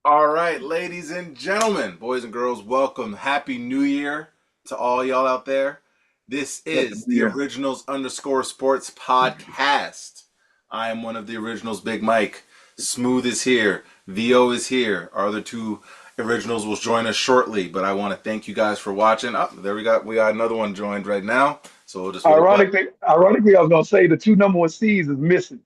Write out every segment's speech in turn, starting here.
All right, ladies and gentlemen, boys and girls, welcome. Happy New Year to all y'all out there. This Happy is New the Year. Originals underscore sports podcast. I am one of the Originals, Big Mike. Smooth is here. VO is here. Our other two Originals will join us shortly, but I want to thank you guys for watching. Oh, there we got another one joined right now. So we'll just hit a button. Ironically, I was gonna say the two number one seeds is missing.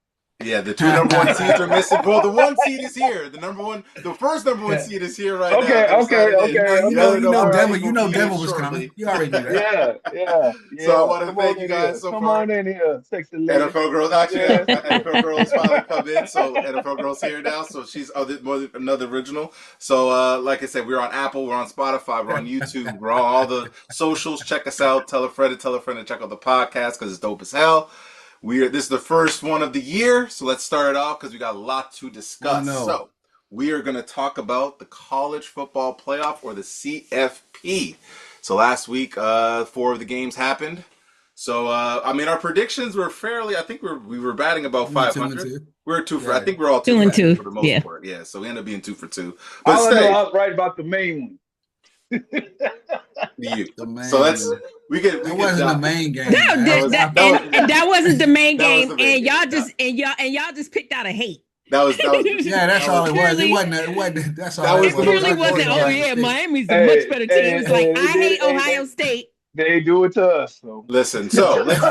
Yeah, the two number one seeds are missing. Well, the one seed is here. The first number one Yeah. seed is here right now. Okay, They've okay, signed in. okay, The other okay. All number one right. seed will be here Denver was coming. shortly. You already knew that. So I Yeah. want to Come thank on you in guys here. so Come far. on in here, sexy lady. NFL Girls, actually, Yes. NFL Girls finally come in. So NFL Girls here now. So she's another original. So like I said, we're on Apple, we're on Spotify, we're on YouTube, we're on all the socials. Check us out. Tell a friend to check out the podcast because it's dope as hell. This is the first one of the year, so let's start it off because we got a lot to Oh discuss. no. So we are going to talk about the college football playoff or the CFP. So last week, four of the games happened. So our predictions were fairly. I think we were batting about We went two and 500. two. We were two for. I Yeah. think we're all two Two for and two two. for the most Yeah. part. Yeah. So we ended up being 2 for 2. But All I know, stay I was right about the main you. The So let's main. we could we That could wasn't the dive. main game, That man. That that, was that that was and that wasn't the main that was game, the main and game. y'all just picked out a hate. That was Yeah, that's that all was it was. It Purely, wasn't. It wasn't. That's that all it was it the was. most purely I thought wasn't. it was Oh important. Ohio yeah, State. Miami's a much hey, better team. It hey, was like hey, I hate Ohio State. they do it to us. So Listen, so let's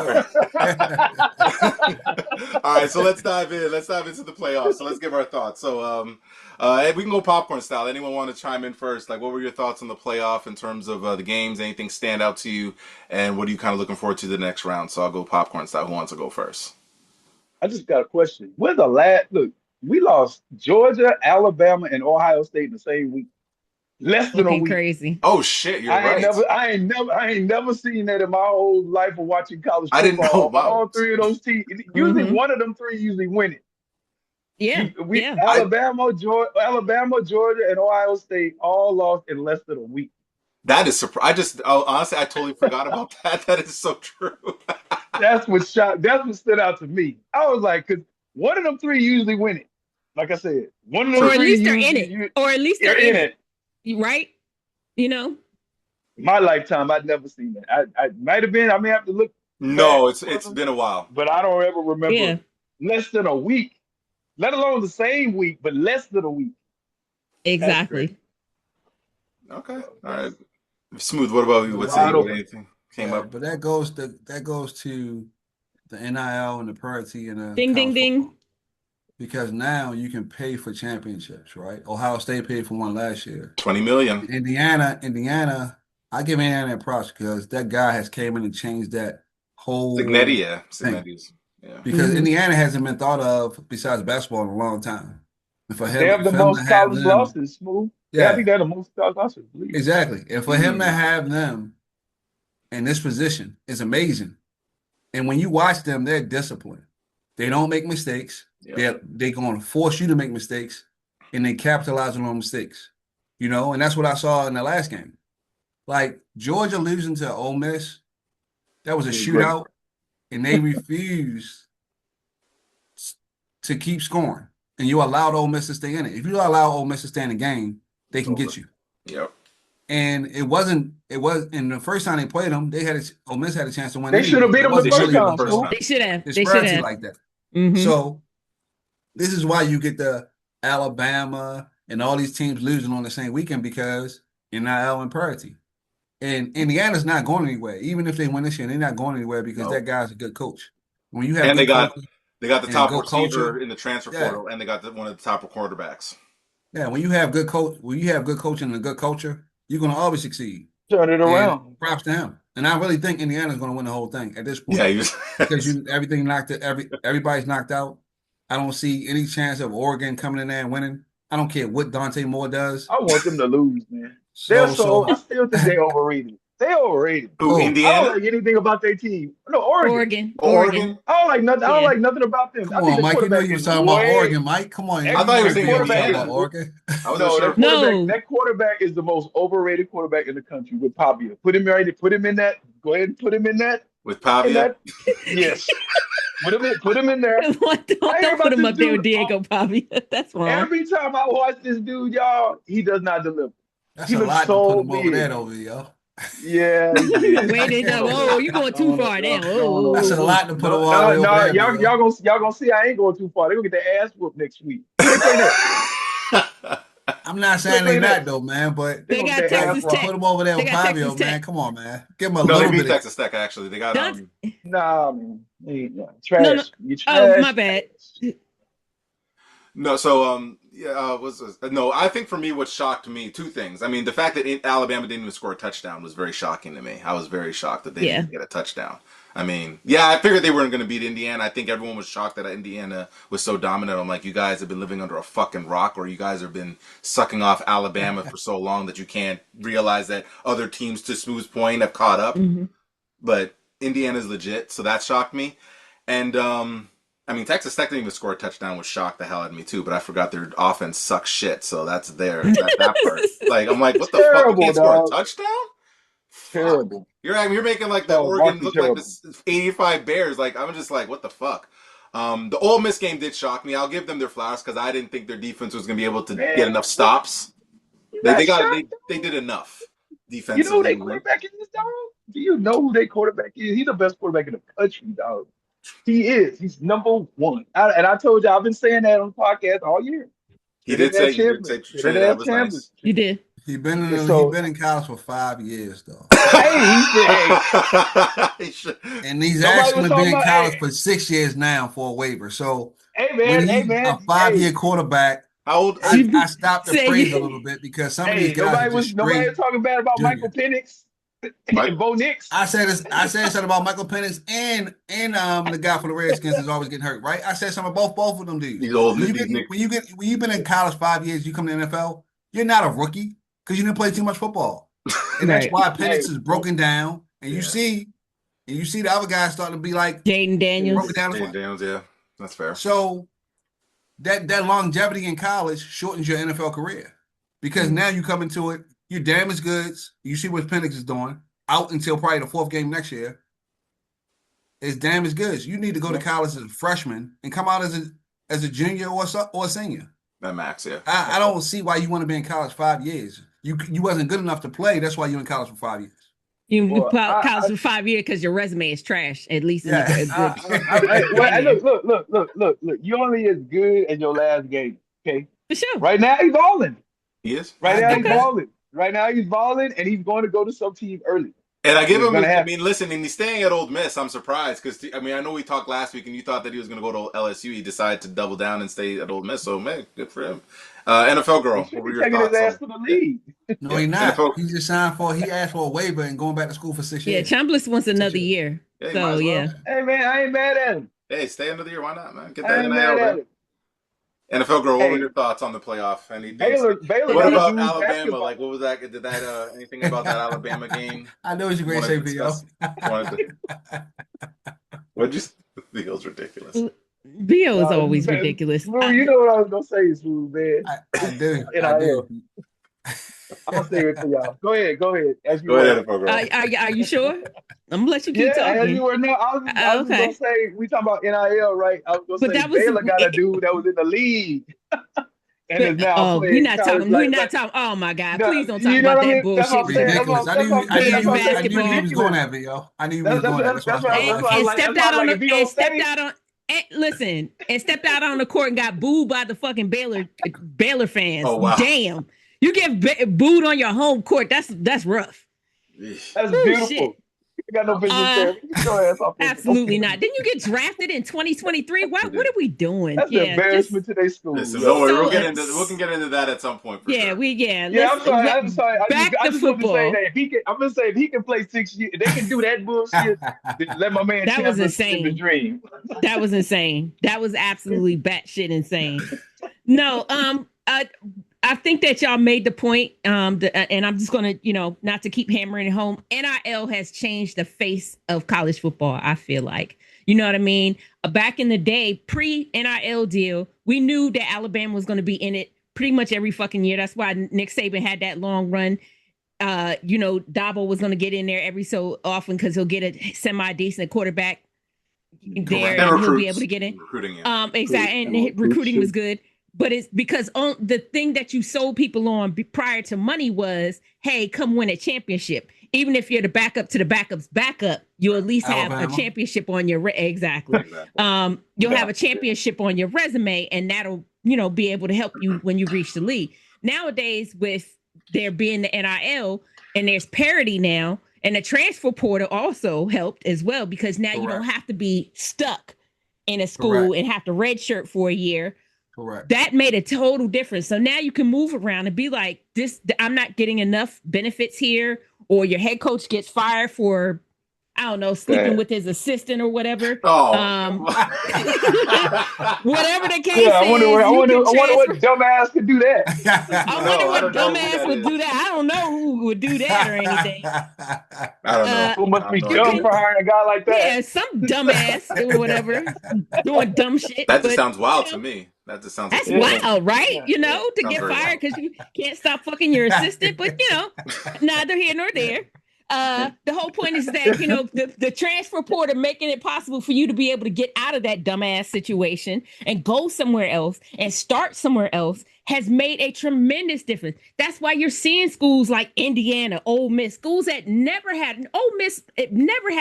all right, so let's dive in. Let's dive into the playoffs. So let's give our thoughts. So we can go popcorn style. Anyone want to chime in first? Like, what were your thoughts on the playoff in terms of the games? Anything stand out to you? And what are you kind of looking forward to the next round? So I'll go popcorn style. Who wants to go first? I just got a question. Where's the last look? We lost Georgia, Alabama, and Ohio State in the same week. Less than a Fucking week. crazy. Oh shit, you're right. I ain't never seen that in my whole life of watching college I didn't know. football. Wow. All three of those teams, usually Hmm. one of them three usually win it. Yeah, We yeah. I Alabama, Georgia, and Ohio State all lost in less than a week. That is surprising. Honestly, I totally forgot about that. That is so true. That's what stood out to me. I was like, because one of them three usually win it. Like I said, one of them Or at True. three least they're in usually it. Or at least they're they're in in it. it. Right? You know. My lifetime, I'd never seen that. I might have been. I may have to look back No, it's further, been a while. but I don't ever remember Yeah. less than a week. Let alone the same week, but less than a week. That's crazy. Exactly. Okay, all So right. Smooth. What about you? it's What say? wide What open. anything came Yeah, up? but that goes to the NIL and the parity in Ding, ding, college ding. football because now you can pay for championships, right? Ohio State paid for one last year. 20 million. Indiana, I give Indiana props because that guy has came in and changed that Signetti, whole yeah. thing. Signetti's. Yeah. Because Hmm. Indiana hasn't been thought of besides basketball in a long time. And They have the for him to most have college them, losses, Smooth. Yeah, I think yeah, they have the most college losses, I believe. exactly. And for him to Mm. have them in this position is amazing. And when you watch them, they're disciplined. They don't make mistakes. Yeah. They're going to force you to make mistakes, and they capitalize on mistakes. And that's what I saw in the last game. Like Georgia losing to Ole Miss, that was a It was great. shootout, and they refused to keep scoring. And you allowed Ole Miss to stay in it. If you allow Ole Miss to stay in the game, they It's can over. get you. Yep. And it was and the first time they played them, Ole Miss had a chance to win They should anyway. have beat It them the They wasn't should first really, have the time, first Smooth. time. They should have. They should disparity have. like that. Hmm. So this is why you get the Alabama and all these teams losing on the same weekend because you're not L and parity. And Indiana's not going anywhere. Even if they win this year, they're not going anywhere because No. that guy's a good coach. When you have And good coaches they got the and top good culture, receiver in the transfer yeah, portal, and they got one of the top quarterbacks. yeah. When you have good coaching and a good culture, you're gonna always succeed. Turn it And around. props to him. And I really think Indiana's going to win the whole thing at this Yeah, point he was. because everybody's knocked out. I don't see any chance of Oregon coming in there and winning. I don't care what Dante Moore does. I want them to lose, man. So I so still think they overrated. They overrated. Who? oh I don't Indiana like anything about their team. No, Oregon. Oregon. or Oregon. Oregon? I don't like nothing. I don't Yeah. like nothing about them. come I think on, the Mike. You know quarterback you is was talking about way. Oregon, Mike. Come on, I thought he was That saying you know quarterback about is Indiana. Oregon. I wasn't no sure. No. that quarterback is the most overrated quarterback in the country with Pavia. Put him right. Put him in that. Go ahead and put him in that. With In Pavia. that. Yes. Put him in there. I hear Don't put about him this up there with dude. Diego Pavia. That's wrong. Every time I watch this dude, y'all, he does not deliver. That's He a looks lot to put so him over there, big. though, yo. Yeah, he did. Wait it up. Oh, you going too far now. That's a Oh. lot to put him all the way over No, there, yo. y'all gonna see I ain't going too far. They're gonna get their ass whooped next week. Who they play next? I'm not Who they saying play they not, next? though, man, but They They gonna got get their ass Texas whooped. Tech. put him over there They with got Fabio, Texas man. Tech. Come on, man. Give him a No, they little beat bit of Texas Tech actually. They got Don't. Nah, man. Yeah, No, no. trash. You Oh, trash. my bad. No, so yeah, no. I think for me, what shocked me, two things. I mean, the fact that Alabama didn't even score a touchdown was very shocking to me. I was very shocked that they Yeah. didn't get a touchdown. I mean, yeah, I figured they weren't going to beat Indiana. I think everyone was shocked that Indiana was so dominant. I'm like, you guys have been living under a fucking rock, or you guys have been sucking off Alabama for so long that you can't realize that other teams, to Smooth's point, have caught up. Mhm. But Indiana's legit, so that shocked me. And I mean, Texas Tech didn't even score a touchdown, which shocked the hell out of me too. But I forgot their offense sucks shit, so that's that part. Like, I'm like, what the fuck? You Terrible, can't score a dog. touchdown? Fuck. Terrible. You're making like the No, Oregon Marky look like terrible. the 85 Bears. Like, I'm just like, what the fuck? The Ole Miss game did shock me. I'll give them their flowers because I didn't think their defense was going to be able to get Man, enough stops. you They got they got shot. they did enough You know who defensively. their quarterback is, dog? Do you know who their quarterback is? He's the best quarterback in the country, dog. He is. He's number one. And I told you, I've been saying that on the podcast all year. He Say that did say that he did champion. say Say that Trinidad that was nice. championship. You did. He And been so, in college for 5 years, though. hey, he's been, hey, And he's nobody was actually been talking in about, college for 6 years now for a waiver. So when hey, he's a man, 5 year quarterback, How old? hey, I stopped the praise a Say little bit because some of these hey, guys are just nobody straight was talking bad about Michael junior. Penix Mike, and Bo Nix. I said something about Michael Penix and the guy for the Redskins is always getting hurt, right? I said something about both of them dudes. these old When these Nick. you've been in college 5 years, you come to the NFL, you're not a rookie because you didn't play too much football. And that's right. why Hey, Penix is broken down. And Yeah. you see the other guys starting to be like Jaden Daniels. broken down as Daniel well. Daniels, yeah, that's fair. So that longevity in college shortens your NFL career because now you come into it, you're damaged goods. You see what Penix is doing out until probably the fourth game next year. It's damaged goods. You need to go to college as a freshman and come out as a junior or a senior. That max, yeah. I don't see why you want to be in college 5 years. You wasn't good enough to play. That's why you're in college for 5 years. You well, college for 5 years because your resume is trash. At least in Yeah. a good. Look. You only as good as your last game. Okay. For sure. Right now he's balling. He is. Right I now get he's that. balling. Right now he's balling, and he's going to go to some team early. And I give It's him. gonna I happen. mean, listen, and he's staying at Old Miss. I'm surprised because I mean, I know we talked last week, and you thought that he was going to go to LSU. He decided to double down and stay at Old Miss. So, man, good for him. NFL He girl, should what were be your taking his thoughts ass on? to the Yeah, league. No, yeah. he's not. NFL. He just he asked for a waiver and going back to school for 6 Yeah, years. Chambliss wants another year. Yeah, you might So as well. yeah. Hey man, I ain't mad at him. Hey, stay another year. Why not, man? Get I that ain't NIL, mad at man. him. NFL girl, what were Hey, your thoughts on the playoff? Anything? Baylor What got to about do Alabama? basketball. Like, what was that? Did that anything about that Alabama game? I know what you're You going to wanted say, to Theo. discuss? What'd you? The Eagles ridiculous. Bio is always ridiculous. Smooth, you know what I was gonna say, Smooth, man. I do. NIL. I'm gonna save it for y'all. Go ahead. As you Go were. ahead, NFL girl. Are you sure? I'm gonna let you keep Yeah, as you talking. were. No, I was just Okay. gonna say we talking about NIL, right? I was gonna But say that was Baylor got a dude that was in the league and is now oh, playing college. we're not talking. Oh my God, No, please don't talk you know about what I that mean? That's what I'm bullshit. saying. Ridiculous. That's what I'm saying. Men's I knew basketball. he was going at it, yo. I knew he was That's going at it. That's why I started what laughing. And like. stepped That's why out I on like. If he gonna stay, listen, and stepped out on the court and got booed by the fucking Baylor fans. Oh, wow. Damn, you get booed on your home court. That's rough. that's Ooh, beautiful. shit. You got no business there. Get your ass off there. Absolutely not. Didn't you get drafted in 2023? What are we doing? That's an embarrassment to their school. Listen, yo. don't worry. So, We can get into that at some point. For sure. Yeah, I'm sorry. Back I to just want to say football. that I'm gonna say if he can play 6 years, they can do that bullshit. Then let my man That was Chambliss insane. in the dream. That was insane. That was absolutely batshit insane. No, I think that y'all made the point, and I'm just gonna, not to keep hammering it home. NIL has changed the face of college football. I feel like, you know what I mean. Back in the day, pre-NIL deal, we knew that Alabama was going to be in it pretty much every fucking year. That's why Nick Saban had that long run. Dabo was going to get in there every so often because he'll get a semi-decent quarterback. there, And and he'll be recruits. able to get in. Recruiting, yeah. Exactly, and Recruit recruiting was shit. good. But it's because the thing that you sold people on prior to money was, hey, come win a championship. Even if you're the backup to the backup's backup, you'll at least have a Alabama. championship on your exactly. Exactly. You'll Yeah. have a championship on your resume, and that'll be able to help you when you reach the league. Nowadays, with there being the NIL and there's parity now, and the transfer portal also helped as well because now you don't Correct. have to be stuck in a school Correct. and have to redshirt for a year. Correct. That made a total difference. So now you can move around and be like, this, I'm not getting enough benefits here, or your head coach gets fired for, I don't know, sleeping That- with his assistant or whatever. Oh. Whatever the case Yeah, I wonder is, you can what transfer. dumbass could do that. I No, wonder I what don't know who dumbass that would is. do that. I don't know who would do that or anything. I don't know. Who must I be have no dumb idea. for hiring a guy like that? Yeah, some dumbass or whatever doing dumb shit. That just but, sounds wild you know, to me. That just sounds That's like wild, right? Yeah. You know, to Sounds get very fired wild. because you can't stop fucking your assistant, but neither here nor there. The whole point is that the transfer portal making it possible for you to be able to get out of that dumbass situation and go somewhere else and start somewhere else has made a tremendous difference. That's why you're seeing schools like Indiana, Ole Miss, schools that never had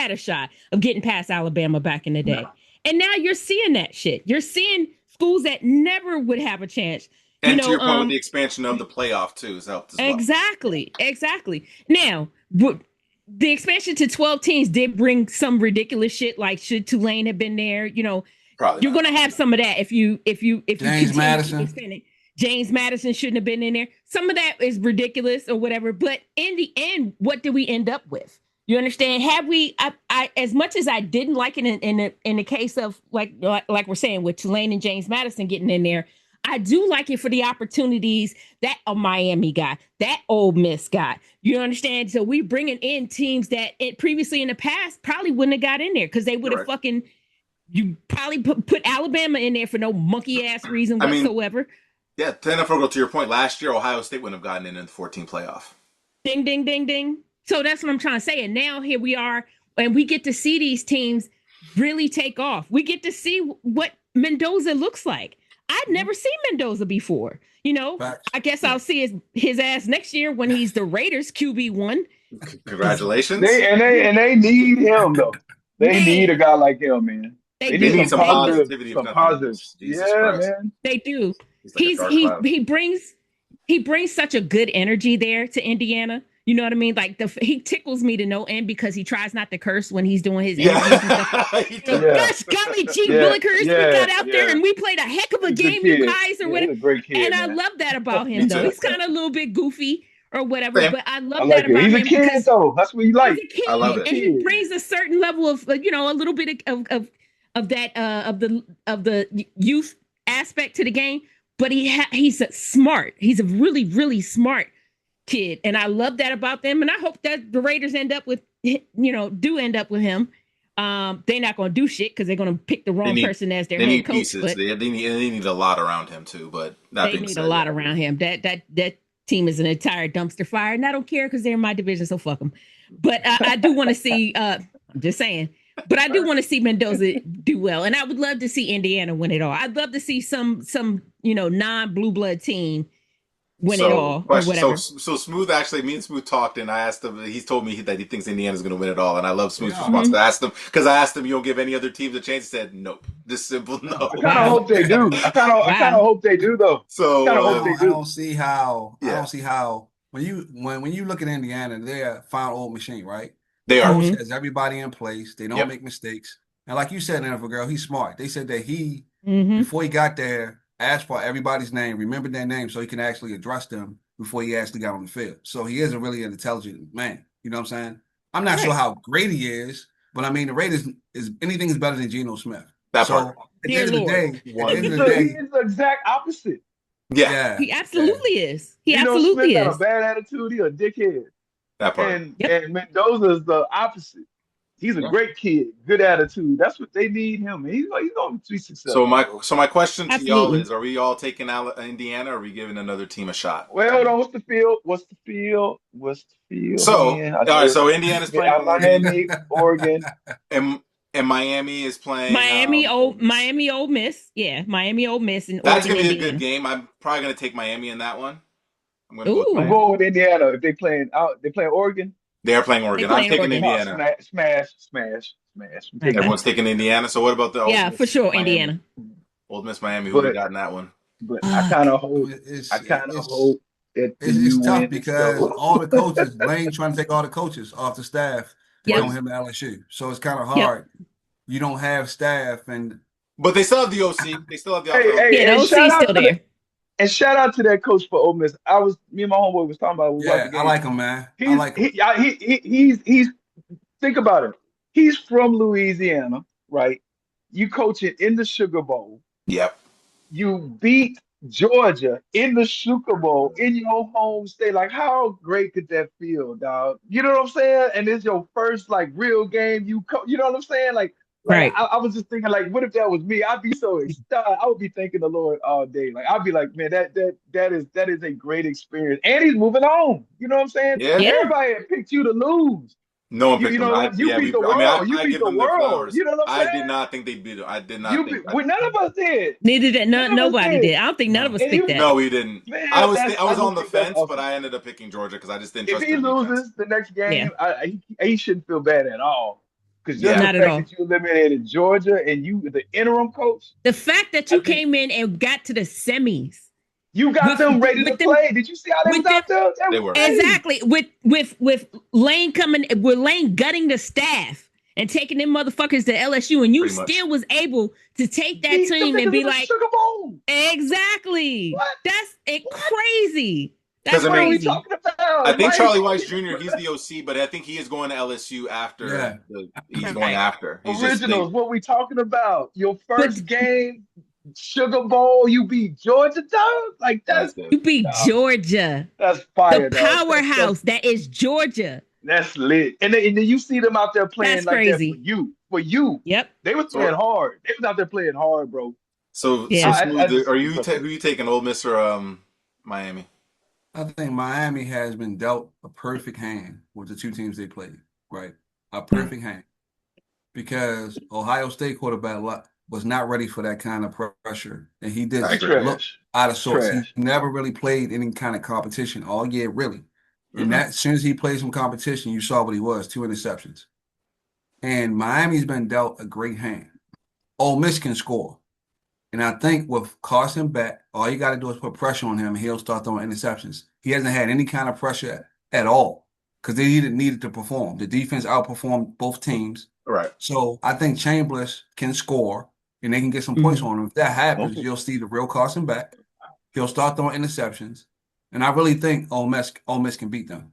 a shot of getting past Alabama back in the day. And now you're seeing that shit. You're seeing schools that never would have a chance. And to your point with the expansion of the playoff too has helped as well. Exactly. Now, the expansion to 12 teams did bring some ridiculous shit. Like, should Tulane have been there? Probably you're not. going to have some of that if you James Madison. expand it. James Madison shouldn't have been in there. Some of that is ridiculous or whatever. But in the end, what do we end up with? You understand? Have we? I as much as I didn't like it in the case of like we're saying with Tulane and James Madison getting in there, I do like it for the opportunities that a Miami got, that Ole Miss got. You understand? So we bringing in teams that previously in the past probably wouldn't have got in there because they would have fucking. You probably put Alabama in there for no monkey ass reason whatsoever. Yeah, to NFL go to your point, last year Ohio State wouldn't have gotten in the 14 playoff. Ding, ding, ding, ding. So that's what I'm trying to say. And now here we are, and we get to see these teams really take off. We get to see what Mendoza looks like. I'd never seen Mendoza before. Facts. I guess I'll see his ass next year when he's the Raiders QB1. Congratulations. They need him though. They need a guy like him, man. They need some positivity. Some positives. Jesus Yeah, Christ. man. They do. He's like a dark cloud. He brings such a good energy there to Indiana. You know what I mean? Like he tickles me to no end because he tries not to curse when he's doing his interviews and stuff. Gosh, golly, gee, Willikers, we got out there and we played a heck of a game, you guys, or whatever. He's a great kid, and man. I love that about him, though. He's kind of a little bit goofy or whatever, but I love like that about him. He's a kid, though. That's what you like. He's a kid, I love it. and he brings a certain level of, a little bit of the youth aspect to the game. But he's smart. He's a really, really smart kid. And I love that about them. And I hope that the Raiders end up with him. They're not going to do shit because they're going to pick the wrong person as their head coach. Pieces. But they need a lot around him too. But they need a lot around him. That team is an entire dumpster fire. And I don't care because they're in my division, so fuck them. But I do want to see, I'm just saying. But I do want to see Mendoza do well. And I would love to see Indiana win it all. I'd love to see some non-blue blood team win it all or whatever. So Smooth, actually, me and Smooth talked, and I asked him, he's told me that he thinks Indiana's going to win it all. And I love Smooth's response. I asked him, because I asked him, you don't give any other teams a chance? He said, nope. Just simple no. I kind of hope they do. I kind of hope they do, though. So I don't see how. When you look at Indiana, they're a fine old machine, right? They are. Coach has everybody in place. They don't make mistakes. And like you said, NFL girl, he's smart. They said that he, before he got there, asked for everybody's name, remembered their name so he can actually address them before he actually got on the field. So he is a really intelligent man. You know what I'm saying? I'm not sure how great he is, but I mean, the Raiders anything is better than Geno Smith. At the end of the day, he's the exact opposite. Yeah. He absolutely is. He Smith absolutely got is. a bad attitude. He's a dickhead. That part. And Mendoza is the opposite. He's a great kid, good attitude. That's what they need him. He's going to be successful. So my question to y'all is: are we all taking Indiana, or are we giving another team a shot? Well, hold on. What's the field? So all right. So Indiana's playing Miami, Oregon. And And Miami is playing Miami, Ole Miss. Yeah, Miami, Ole Miss, and That's Oregon, gonna be a Indiana. good game. I'm probably gonna take Miami in that one. I'm gonna go with Ooh. I'm Miami. going with Indiana. If they playing out, they playing Oregon. They are playing Oregon. I'm playing taking Oregon. Oh, Indiana. smash. I'm taking Everyone's taking Indiana. So what about the Ole Yeah, for Miss sure, Miami? Indiana. Ole Miss Miami. Who we But got in that one? I kind of I hope. mean, I kind of hope that the it's U tough win this because though. all the coaches, Lane trying to take all the coaches off the staff to Yep. throw him to LSU. So it's kind of Yep. hard. You don't have staff, and But they still have the OC. They still have the Hey, offensive. hey, Yeah, the and OC's shout out still to there. shout out to that coach for Ole Miss. Me and my homeboy was talking about when we watched yeah, the I game. like him, man. I He's like him. he's think about it. He's from Louisiana, right? You coach it in the Sugar Bowl. Yep. You beat Georgia in the Sugar Bowl in your home state. Like, how great could that feel, dog? You know what I'm saying? And it's your first like real game. You know what I'm saying? Like Right. I was just thinking, like, what if that was me? I'd be so excited. I would be thanking the Lord all day. Like, I'd be like, man, that is a great experience. And he's moving on. You know what I'm saying? Yeah. Yeah. Everybody had picked you to lose. No one You, picked you them. know, you beat the world. You I beat give the them their world. flowers. You know what I'm I saying? did not think they'd beat them. I did not You think. beat, well, none of us did. Neither did None of us nobody did. I don't think none of No. us And think you, that. No, we didn't. man, I was I on just the think that's fence, but awesome. I ended up picking Georgia because I just didn't If trust he their defense. loses the next Yeah. game, he shouldn't feel bad at all. Because just Yeah. the Not at fact all. that you eliminated Georgia and you, the interim coach, The fact that I you think came in and got to the semis you got them ready to with them play. Did you see how they with was them out there? They They were were. ready. exactly with Lane gutting the staff and taking them motherfuckers to LSU, and you Pretty much. still was able to take that Beat them team niggas and be in the like, Sugar Bowl. exactly. What? That's it. What? Crazy. That's 'Cause, I What are mean, we crazy. talking about? I think Like, Charlie Weiss Jr. He's the OC, but I think he is going to LSU after. Yeah. He's going after. He's originals, what we talking about? Your But first game, Sugar Bowl, you beat Georgia, dog? Like, That's that's good. you beat dog, Georgia, that's the fire, dog. powerhouse that is Georgia. That's lit. And then you see them out there playing That's like that for crazy. you. For you. Yep. They was So, playing hard. They was out there playing hard, bro. so Yeah. Smooth. Just Are think you it's okay. who you taking, Ole Miss or Miami? I think Miami has been dealt a perfect hand with the two teams they played, right? A perfect hand. Because Ohio State quarterback was not ready for that kind of pressure. And he did I He agree. look trash. out of sorts. He Trash. never really played any kind of competition all year, really. And Mhm. that as soon as he played some competition, you saw what he was, 2 interceptions. And Miami's been dealt a great hand. Ole Miss can score. And I think with Carson back, all you got to do is put pressure on him, and he'll start throwing interceptions. He hasn't had any kind of pressure at all because they needed to perform. The defense outperformed both teams. Right. So I think Chambers can score, and they can get some points on him. If that happens, you'll see the real Carson back. He'll start throwing interceptions. And I really think Ole Miss can beat them.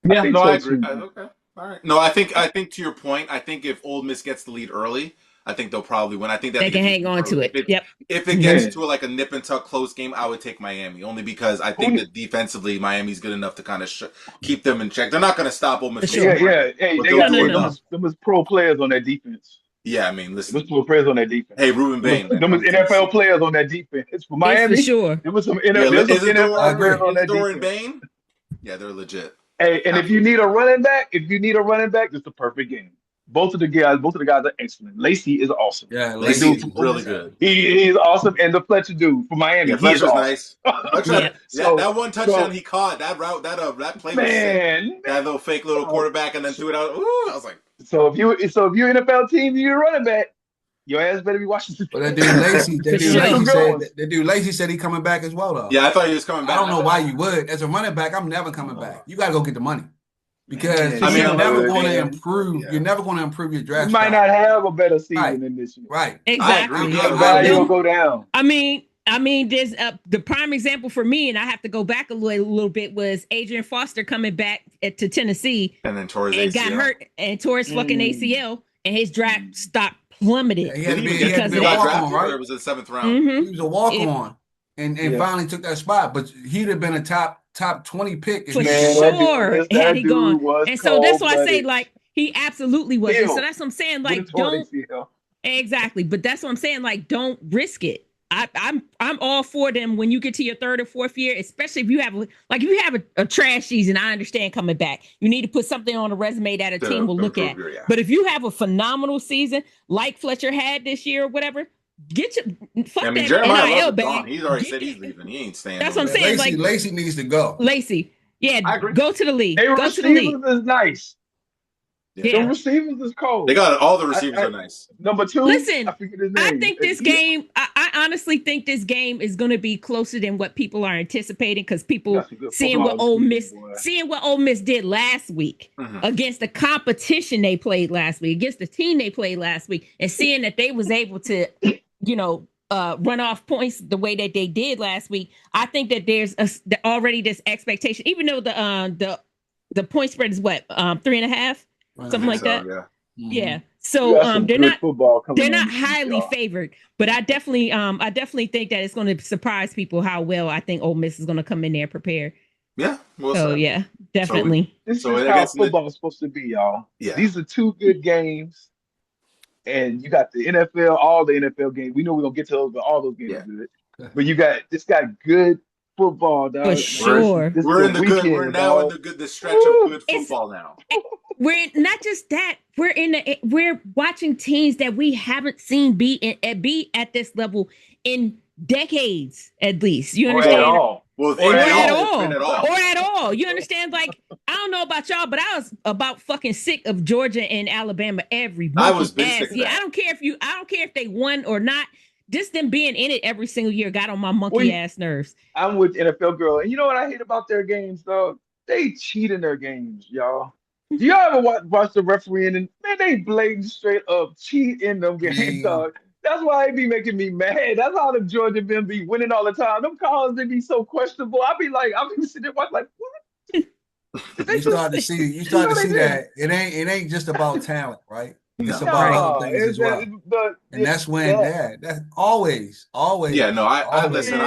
Yeah, think no, so, I agree. too. Okay, all right. No, I think to your point, I think if Ole Miss gets the lead early, I think they'll probably win. I think They can hang on to it. Yep. If it gets Man. to like a nip and tuck close game, I would take Miami only because I Who think kn- that defensively Miami's good enough to kind of keep them in check. They're not going to stop Ole Miss. For from sure. scoring, Yeah. Hey, but they they'll got do No. enough. them as pro players on that defense. Yeah, I mean, Them listen. as pro players on that defense. Hey, Ruben Bain. Them as NFL players on that defense. For It's Miami, for sure. there was some Yeah, there's some Isidore, NFL players on that Isidore and defense. Bain. Yeah, they're legit. Hey, and if you need a running back, it's a perfect game. Both of the guys are excellent. Lacey is awesome. Yeah, The Lacey dude is from really good. he's awesome, and the Fletcher dude from Miami, Yeah, he is Fletcher's awesome. nice. Fletcher, Yeah. that one touchdown he caught, that route, that play was sick. man, That little fake little quarterback and then threw it out. Ooh, I was like, so if you're NFL team, you're a running back. Your ass better be watching. But that dude Lacey said he coming back as well, though. yeah, I thought he was coming back. I don't know why you would. As a running back, I'm never coming back. You got to go get the money because Man, you're never going to man. improve. Yeah. You're never going to improve your draft. You might stock. not have a better season Right. than this year. Right. Exactly. Your value will go down. I mean, there's the prime example for me, and I have to go back a little bit, was Adrian Foster coming back to Tennessee And then tore his and ACL. got hurt and tore his fucking ACL, and his draft stock plummeted. He had to Did he be, even he had get to to be a that walk draft on, or right? it was the 7th round? Mm-hmm. He was a walk on, and finally took that spot. But he'd have been a top 20 pick. If For he sure, had he gone. And so that's why I say, cold-blooded. like, he absolutely was. And so Still. that's what I'm saying. With a Like, torn don't ACL. exactly, but that's what I'm saying. Like, don't risk it. I'm all for them when you get to your third or fourth year, especially if you have a trash season. I understand coming back. You need to put something on a resume that a team will look at. Yeah. But if you have a phenomenal season like Fletcher had this year or whatever, get your fuck I mean, that Jeremiah NIL Love is bag. gone. He's already said he's leaving. He ain't staying. That's what I'm nowhere. saying. Lacey, Like Lacey needs to go. Lacey, yeah, I agree. go to the league. Their Go to the league. receivers is nice. The Yeah. receivers is cold. They got all the receivers are nice. Number 2, Listen, I forget his I name. think this game, I honestly think this game is going to be closer than what people are anticipating because people seeing what Ole Miss did last week against the competition they played last week, against the team they played last week, and seeing that they was able to, run off points the way that they did last week. I think that there's already this expectation, even though the point spread is what 3.5, something like that. Yeah. Yeah. So they're not highly y'all. favored, but I definitely think that it's going to surprise people how well I think Ole Miss is going to come in there prepared. Yeah. Well so said. yeah, definitely. This is how football is supposed to be, y'all. Yeah. These are 2 good games, and you got the NFL, all the NFL games. We know we're gonna get to those, but all those games are good. But you got good football, dog. For sure. We're now in the stretch of good football now. We're not just that. We're watching teams that we haven't seen be at this level in decades, at least. You understand? Or at all. You understand? Like, I don't know about y'all, but I was about fucking sick of Georgia and Alabama every month. I was sick of that. I don't care if they won or not. Just them being in it every single year got on my monkey ass nerves. I'm with NFL girl, and you know what I hate about their games, though? They cheat in their games, y'all. Do y'all ever watch the refereeing and man, they blatant straight up cheat in them games, dog? That's why it be making me mad. That's how the Georgia men be winning all the time. Them calls, they be so questionable. I be sitting there watching like, what? You start to see that it ain't just about talent, right? It's about other things as well. And that's when that's always. Yeah, no, I listen.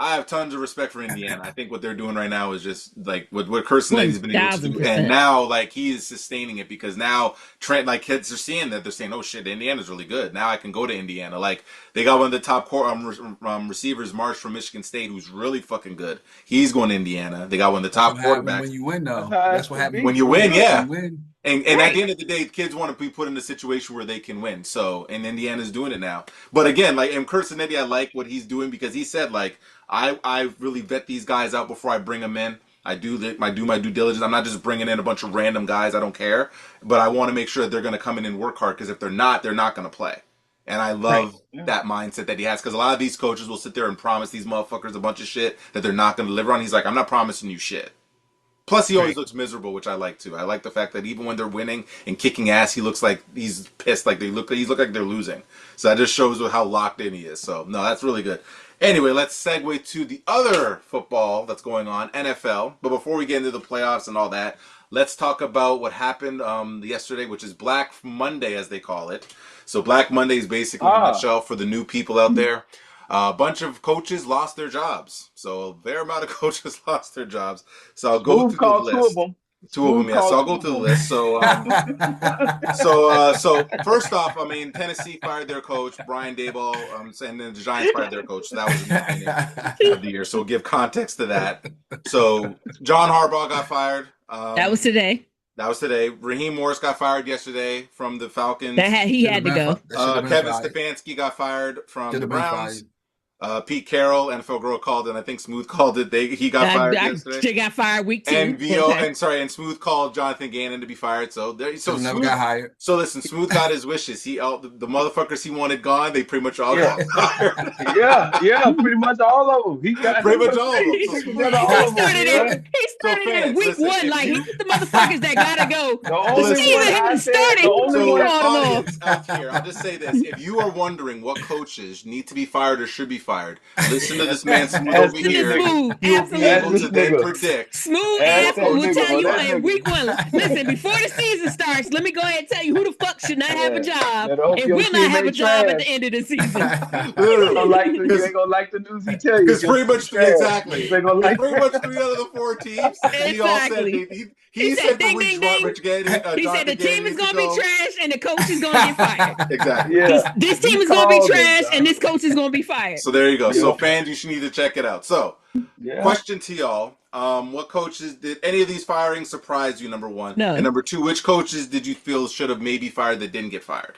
I have tons of respect for Indiana. I think what they're doing right now is just like what Kirstenetti's been able to do, and now like he is sustaining it because now Trent, like kids are seeing that they're saying, "Oh shit, Indiana's really good." Now I can go to Indiana. Like they got one of the top receivers, Marsh from Michigan State, who's really fucking good. He's going to Indiana. They got one of the top quarterbacks. When you win, though, that's what happens. When you win, yeah. And at the end of the day, kids want to be put in a situation where they can win. So, and Indiana's doing it now. But again, like, and Kirstenetti, I like what he's doing because he said, like, I really vet these guys out before I bring them in. I do my due diligence. I'm not just bringing in a bunch of random guys. I don't care. But I want to make sure that they're going to come in and work hard because if they're not going to play. And I love that mindset that he has because a lot of these coaches will sit there and promise these motherfuckers a bunch of shit that they're not going to deliver on. He's like, I'm not promising you shit. Plus, he always looks miserable, which I like too. I like the fact that even when they're winning and kicking ass, he looks like he's pissed. Like he's look like they're losing. So that just shows how locked in he is. So no, that's really good. Anyway, let's segue to the other football that's going on, NFL. But before we get into the playoffs and all that, let's talk about what happened yesterday, which is Black Monday, as they call it. So Black Monday is basically a nutshell for the new people out there. A bunch of coaches lost their jobs. So a fair amount of coaches lost their jobs. So I'll go through the list. Two of them, yeah. So I'll go through the list. So, so first off, I mean, Tennessee fired their coach, Brian Daboll, and then the Giants fired their coach. So that was in the beginning of the year. So we'll give context to that. So John Harbaugh got fired. That was today. Raheem Morris got fired yesterday from the Falcons. He had to go. Kevin Stefanski got fired from the Browns. Pete Carroll, NFL Girl called it, and I think Smooth called it. He got fired yesterday. She got fired week 2. And Smooth called Jonathan Gannon to be fired. So Smooth never got hired. So listen, Smooth got his wishes. The motherfuckers he wanted gone. They pretty much all got fired. yeah, pretty much all of them. He got pretty much all of them. So he started in week 1. Like he's the motherfuckers that gotta go. The only I'll just say this: if you are wondering what coaches need to be fired or should be fired. fired. Listen to this man Smooth Ask over Listen to here. Smooth. He'll be able this to Absolutely. then nigga. predict. Smooth Ask ass that will nigga, tell bro. you That in nigga. week one. Listen, before the season starts, let me go ahead and tell you who the fuck should not have a Yeah. job Better hope and your will not team have a ain't job at trash. the end of the season. You ain't Literally. gonna like the you Because ain't gonna like the news he tell you if your pretty team much trash. exactly. You ain't gonna Because like pretty much that. 3 out of the 4 teams, he all said Exactly. he He said said, for ding, Rich ding, ding. He said Jonathan the team Gannon is needs to going to be go. trash and the coach is going to get fired. Exactly. Yeah. This He team is going to be called it, trash and dog. this coach is going to be fired. So there you go. So Yeah. fans, you should need to check it out. So Yeah. question to y'all: what coaches did any of these firings surprise you? Number one, No. and number two, which coaches did you feel should have maybe fired that didn't get fired?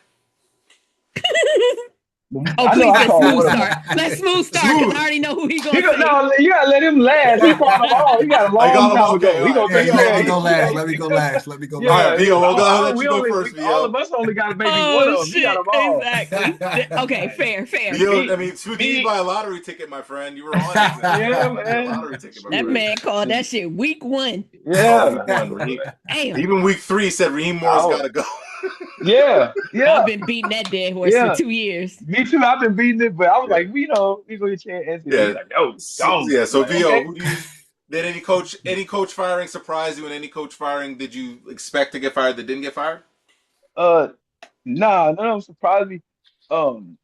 Oh, I know please I let called Smooth one of them. start. Let Smooth start because Smooth. I already know who he going to say. No, you gotta let him last. He called them all. He got a I long got him. time Okay, ago. He all right. gonna Yeah, think, let Theo, me yeah, go you last. go. Let me go last. Let me go All right, last. Theo, we'll go ahead and let we you go only first, all Theo. of us only got maybe one Oh, of them. He got shit. them all. Exactly. Okay, fair. Theo, I Me, mean, Smooth, you me, buy a lottery ticket, my friend. You were on it, man. yeah, You get a man. lottery ticket, my That friend. Shit. man called that shit week one. Oh, Yeah. week one. Damn. Even week 3 said Raheem Moore's got Oh, to go. yeah, I've yeah, been beating that dead horse for yeah. 2 years. Me too. I've been beating it, but I was Yeah. like, we know, we go get your answer. He's Yeah. like, no, So, gone. yeah. I'm So like, Vo, okay. who do you did any coach firing surprise you, and any coach firing did you expect to get fired that didn't get fired? Uh, nah, none of them surprised me. Um,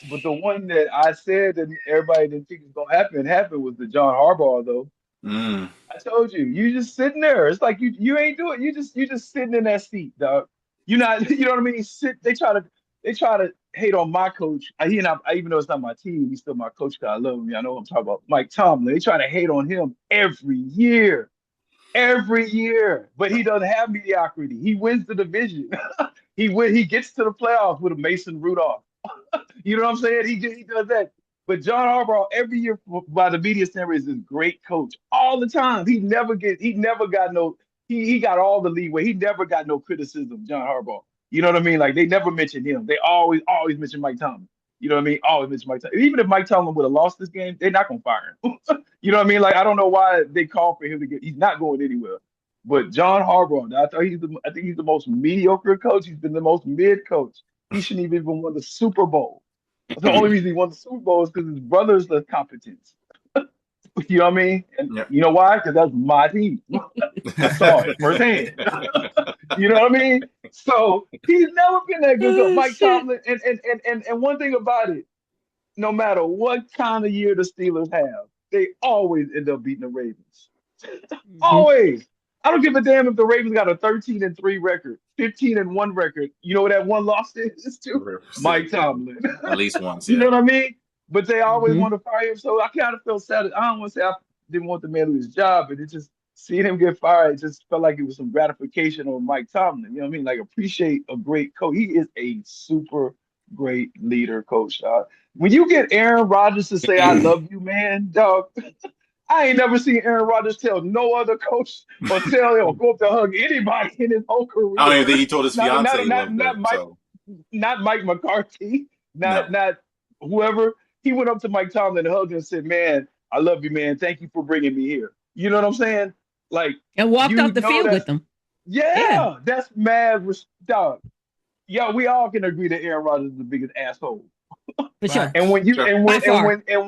but the one that I said that everybody didn't think was gonna happen was the John Harbaugh though. Mm. I told you, you just sitting there. It's like you ain't doing. You just sitting in that seat, dog. You not. You know what I mean? Sit. They try to hate on my coach. I even though it's not my team, he's still my coach because I love him. I know what I'm talking about. Mike Tomlin. They try to hate on him every year. But he doesn't have mediocrity. He wins the division. He gets to the playoffs with a Mason Rudolph. You know what I'm saying? He does that. But John Harbaugh every year by the media standard is this great coach all the time. He never got no he got all the leeway. He never got no criticism, John Harbaugh. You know what I mean? Like they never mention him. They always mention Mike Tomlin. You know what I mean? Always mention Mike Tomlin. Even if Mike Tomlin would have lost this game, they're not gonna fire him. You know what I mean? Like I don't know why they call for him to get. He's not going anywhere. But John Harbaugh, I think he's the most mediocre coach. He's been the most mid coach. He shouldn't even won the Super Bowl. The only reason he won the Super Bowl is because his brother's the competence. You know what I mean? And Yep. you know why? Because that's my team. I saw it firsthand. You know what I mean? So he's never been that good coach. Oh, Mike shit. Tomlin, and one thing about it, no matter what kind of year the Steelers have, they always end up beating the Ravens. Mhm. Always. I don't give a damn if the Ravens got a 13-3 record, 15-1 record. You know what that one loss is? It's to Mike Tomlin. At least once, You yeah. know what I mean? But they always Mhm. want to fire him. So I kind of felt sad. I don't want to say I didn't want the man to lose his job, but it just seeing him get fired, it just felt like it was some gratification on Mike Tomlin. You know what I mean? Like appreciate a great coach. He is a super great leader, coach. When you get Aaron Rodgers to say "I love you," man, dog. I ain't never seen Aaron Rodgers tell no other coach or tell him or go up to hug anybody in his whole I don't even career. think he told his Not fiance not he not loved her. not Mike So not Mike McCarthy, no. not whoever. He went up to Mike Tomlin and hugged him and said, "Man, I love you, man. Thank you for bringing me here." You know what I'm saying? Like And walked you off the know field with that's them. Yeah, yeah, that's mad dog. Yeah, we all can agree that Aaron Rodgers is the biggest asshole. for sure. And when you Sure. and By when and far. when and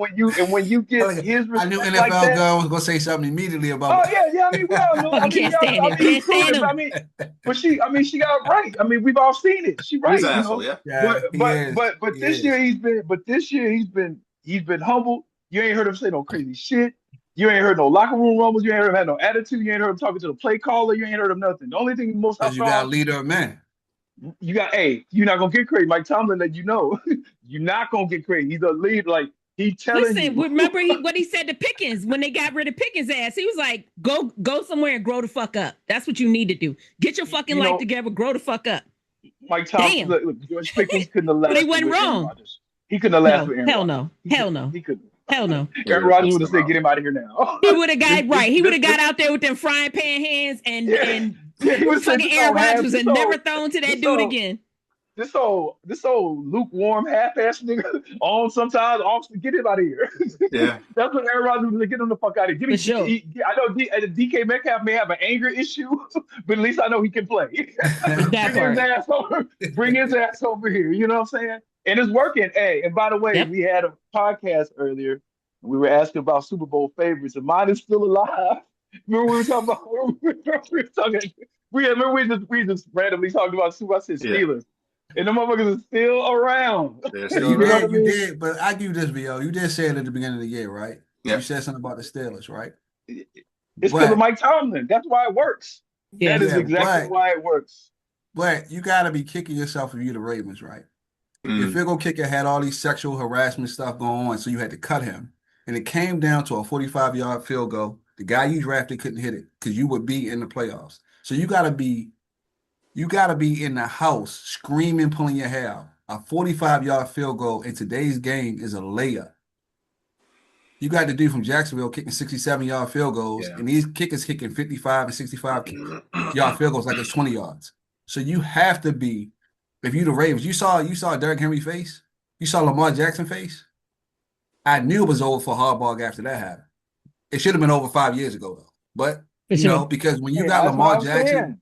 when you get his I knew respect like NFL that. girl was gonna say something immediately about Oh it. yeah, yeah. I mean, we all know. I Fucking mean, can't stand him. he Can't proved stand it. him. She got it right. I mean, we've all seen it. She He is right, an you asshole, know. yeah. But Yeah, he but is. but but He this year is. he's been humble. You ain't heard him say no crazy shit. You ain't heard no locker room rumbles. You ain't heard him have no attitude. You ain't heard him talking to the play caller. You ain't heard him nothing. The only thing most I Because you got saw, a leader of men. you're not gonna get crazy. Mike Tomlin let you know, you're not gonna get crazy. He's a lead. Like he telling Listen, you. remember what he said to Pickens when they got rid of Pickens' ass? He was like, go somewhere and grow the fuck up. That's what you need to do. Get your fucking you life know, together, grow the fuck up. Mike Tomlin, Damn. look, George Pickens couldn't have But he lasted wasn't with Aaron wrong. Rodgers. He couldn't have lasted No, with Aaron hell Rodgers. no. Hell no. He couldn't. Hell no. Aaron It Rodgers helps would have them said, out. "Get him out of here now." He would have this, got this, right. He would this, have this, got out there with them frying pan hands yeah, and yeah. He would have said, fucking Aaron Rodgers and never thrown to that this dude old, again. this old lukewarm, half-ass nigga on sometimes off. Get him out of here. Yeah. That's what Aaron Rodgers was like. Get him the fuck out of here. Give For me. sure. I know DK Metcalf may have an anger issue, but at least I know he can play. That Bring his part. ass over. Bring his ass over here. You know what I'm saying? And it's working. Hey, and by the way, Yep. we had a podcast earlier. And we were asking about Super Bowl favorites, and mine is still alive. Remember we were talking about we were talking. Remember we just randomly talked about Super. I said Yeah, Steelers, and the motherfuckers are still around. they're Yeah, still you You know what around. I did, you mean? did, but I give you this, VO. You did say it at the beginning of the year, right? You Yeah. said something about the Steelers, right? It's because of But Mike Tomlin. That's why it works. Yeah. That is yeah, exactly why it works. but you gotta be kicking yourself if you're the Ravens, right? Your Mm. field goal kicker had all these sexual harassment stuff going on, so you had to cut him. And it came down to a 45-yard field goal. The guy you drafted couldn't hit it because you would be in the playoffs. So you gotta be in the house screaming, pulling your hair out. A 45-yard field goal in today's game is a layup. You got the dude from Jacksonville kicking 67-yard field goals, Yeah. and these kickers kicking 55 and 65-yard field goals like it's 20 yards. So you have to be, if you the Ravens, you saw Derrick Henry face, you saw Lamar Jackson face. I knew it was over for Harbaugh after that happened. It should have been over 5 years ago though. But For sure. because when you Hey, got that's what Lamar I'm Jackson,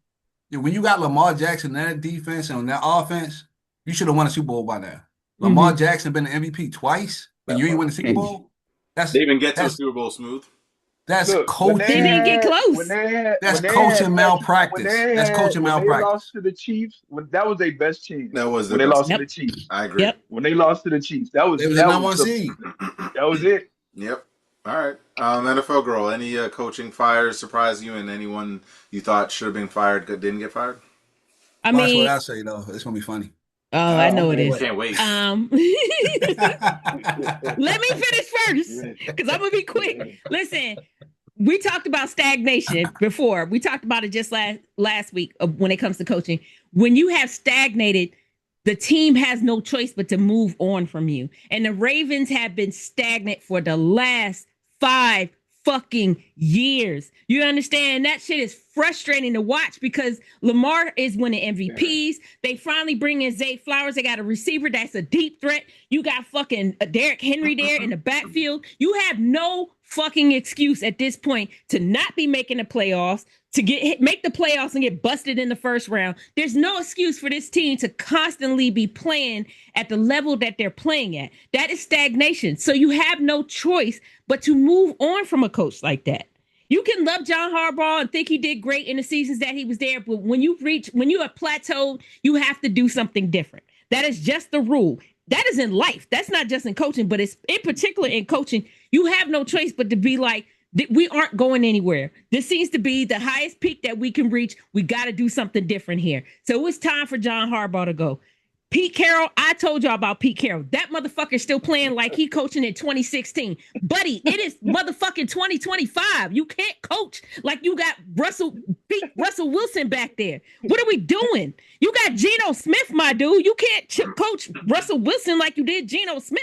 saying. when you got Lamar Jackson in that defense and on that offense, you should have won a Super Bowl by now. Lamar Jackson been an MVP twice, and you ain't win the Super Bowl. They didn't get to a Super Bowl smooth. That's Look, coaching. They didn't get close. When they had, That's when they coaching had malpractice. When That's coaching when they malpractice. lost to the Chiefs, that was their best chance. That was when their they best lost Yep. to the Chiefs. I agree. Yep. When they lost to the Chiefs, that was It was the number one the- seed. That was it. Yep. All right. NFL girl, any coaching fires surprise you, and anyone you thought should have been fired didn't get fired? I Watch mean, what I say though. It's gonna be funny. oh, I know it Okay. is. Can't wait. Let me finish first, because I'm gonna be quick. Listen, we talked about stagnation before. We talked about it just last week when it comes to coaching. When you have stagnated, the team has no choice but to move on from you. And the Ravens have been stagnant for the last 5 fucking years. You understand? That shit is frustrating to watch because Lamar is winning MVPs. They finally bring in Zay Flowers. They got a receiver that's a deep threat. You got fucking Derrick Henry there in the backfield. You have no fucking excuse at this point to not be making the playoffs, to make the playoffs and get busted in the first round. There's no excuse for this team to constantly be playing at the level that they're playing at. That is stagnation. So you have no choice but to move on from a coach like that. You can love John Harbaugh and think he did great in the seasons that he was there, but when you have plateaued, you have to do something different. That is just the rule. That is in life. That's not just in coaching, but it's in particular in coaching. You have no choice but to be like, we aren't going anywhere. This seems to be the highest peak that we can reach. We got to do something different here. So it's time for John Harbaugh to go. Pete Carroll, I told y'all about Pete Carroll. That motherfucker's still playing like he coaching in 2016. Buddy, it is motherfucking 2025. You can't coach like you got Russell Wilson back there. What are we doing? You got Geno Smith, my dude. You can't coach Russell Wilson like you did Geno Smith.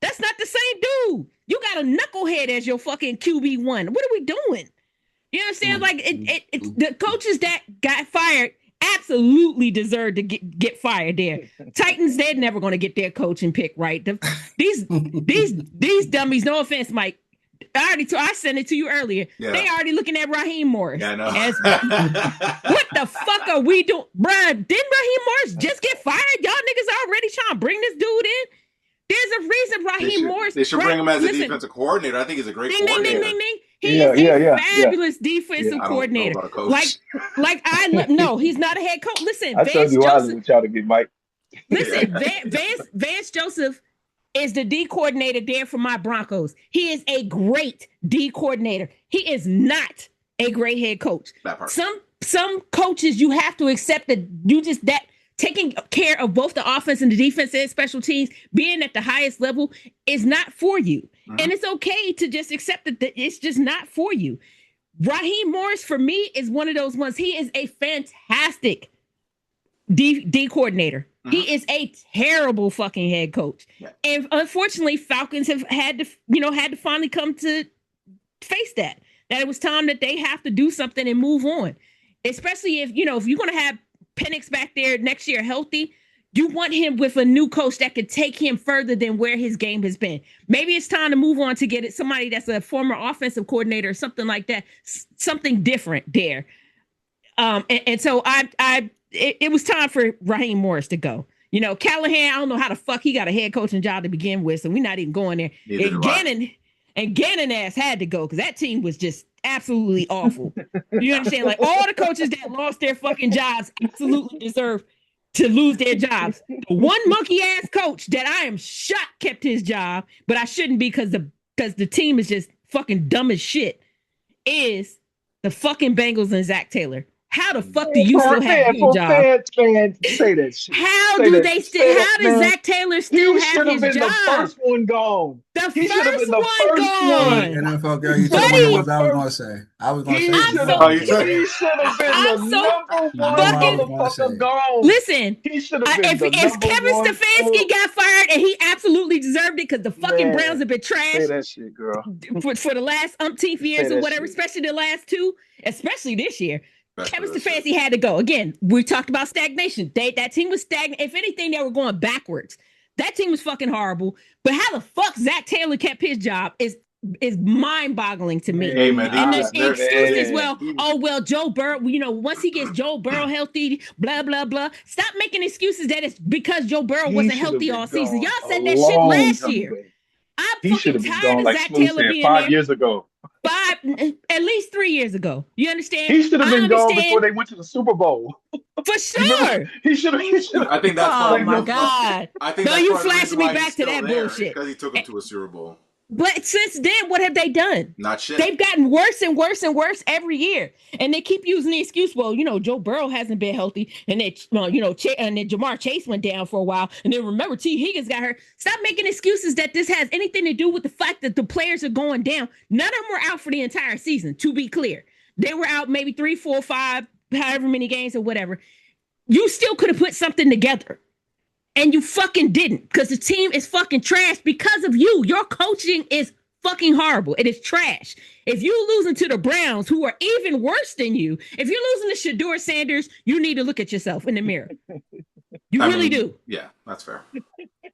That's not the same dude. You got a knucklehead as your fucking QB1. What are we doing? You understand? Like the coaches that got fired absolutely deserve to get fired there. Titans, they're never going to get their coaching pick right. These dummies, no offense, Mike. I sent it to you earlier. Yeah. They already looking at Raheem Morris. Yeah, I know. What the fuck are we doing? Bruh, didn't Raheem Morris just get fired? Y'all niggas already trying to bring this dude in? There's a reason Raheem Morris. They should bring him as a defensive coordinator. I think he's a great coordinator. Ding. He is a fabulous defensive coordinator. No, he's not a head coach. Listen, I told you I was trying to get Mike. Listen, Vance Joseph is the D coordinator there for my Broncos. He is a great D coordinator. He is not a great head coach. Some coaches, you have to accept that taking care of both the offense and the defense and special teams, being at the highest level is not for you. Mm-hmm. And it's okay to just accept that it's just not for you. Raheem Morris, for me, is one of those ones. He is a fantastic D coordinator. Mm-hmm. He is a terrible fucking head coach. Yeah. And unfortunately, Falcons have had to finally come to face that it was time that they have to do something and move on. Especially if you're going to have Penix back there next year healthy, you want him with a new coach that could take him further than where his game has been. Maybe it's time to move on to get somebody that's a former offensive coordinator or something like that, something different there. So it was time for Raheem Morris to go. Callahan, I don't know how the fuck he got a head coaching job to begin with, so we're not even going there. Neither do I. Gannon ass had to go because that team was just absolutely awful. You understand? Like all the coaches that lost their fucking jobs absolutely deserve to lose their jobs. The one monkey ass coach that I am shocked kept his job, but I shouldn't be because the team is just fucking dumb as shit, is the fucking Bengals and Zach Taylor. How the fuck do you still have your job? Man, say that shit. How do they still? How does Zach Taylor still He have should have his been job? the first one gone. He should have been the first Hey, one. NFL girl, you took one of the ones I was gonna say. I was gonna say He should have been the number one motherfucker gone. Listen, he should have been if Kevin Stefanski got fired, and he absolutely deserved it because the fucking Browns have been trash. Say that shit, girl. For the last umpteenth years or whatever, especially the last two, especially this year. Kevin Stefanski had to go. Again, we talked about stagnation. That team was stagnant. If anything, they were going backwards. That team was fucking horrible. But how the fuck Zach Taylor kept his job is mind-boggling to me. Hey, man, and the excuse is, well, Joe Burrow, once he gets Joe Burrow healthy, blah, blah, blah. Stop making excuses that it's because Joe Burrow wasn't healthy all season. Y'all said that shit last year. I'm fucking tired of Zach Taylor being 5 years ago. At least 3 years ago. You understand? He should have been gone before they went to the Super Bowl. For sure. He should have. I think that's oh my God. I think you flashing me back to that bullshit. Because he took him to a Super Bowl. But since then, what have they done? Not shit. They've gotten worse and worse and worse every year. And they keep using the excuse, well, Joe Burrow hasn't been healthy. And then, and then Jamar Chase went down for a while. And then remember, T. Higgins got hurt. Stop making excuses that this has anything to do with the fact that the players are going down. None of them were out for the entire season, to be clear. They were out maybe 3, 4, 5, however many games or whatever. You still could have put something together. And you fucking didn't, because the team is fucking trash because of you. Your coaching is fucking horrible. It is trash. If you're losing to the Browns, who are even worse than you, if you're losing to Shedeur Sanders, you need to look at yourself in the mirror. You really do. Yeah, that's fair.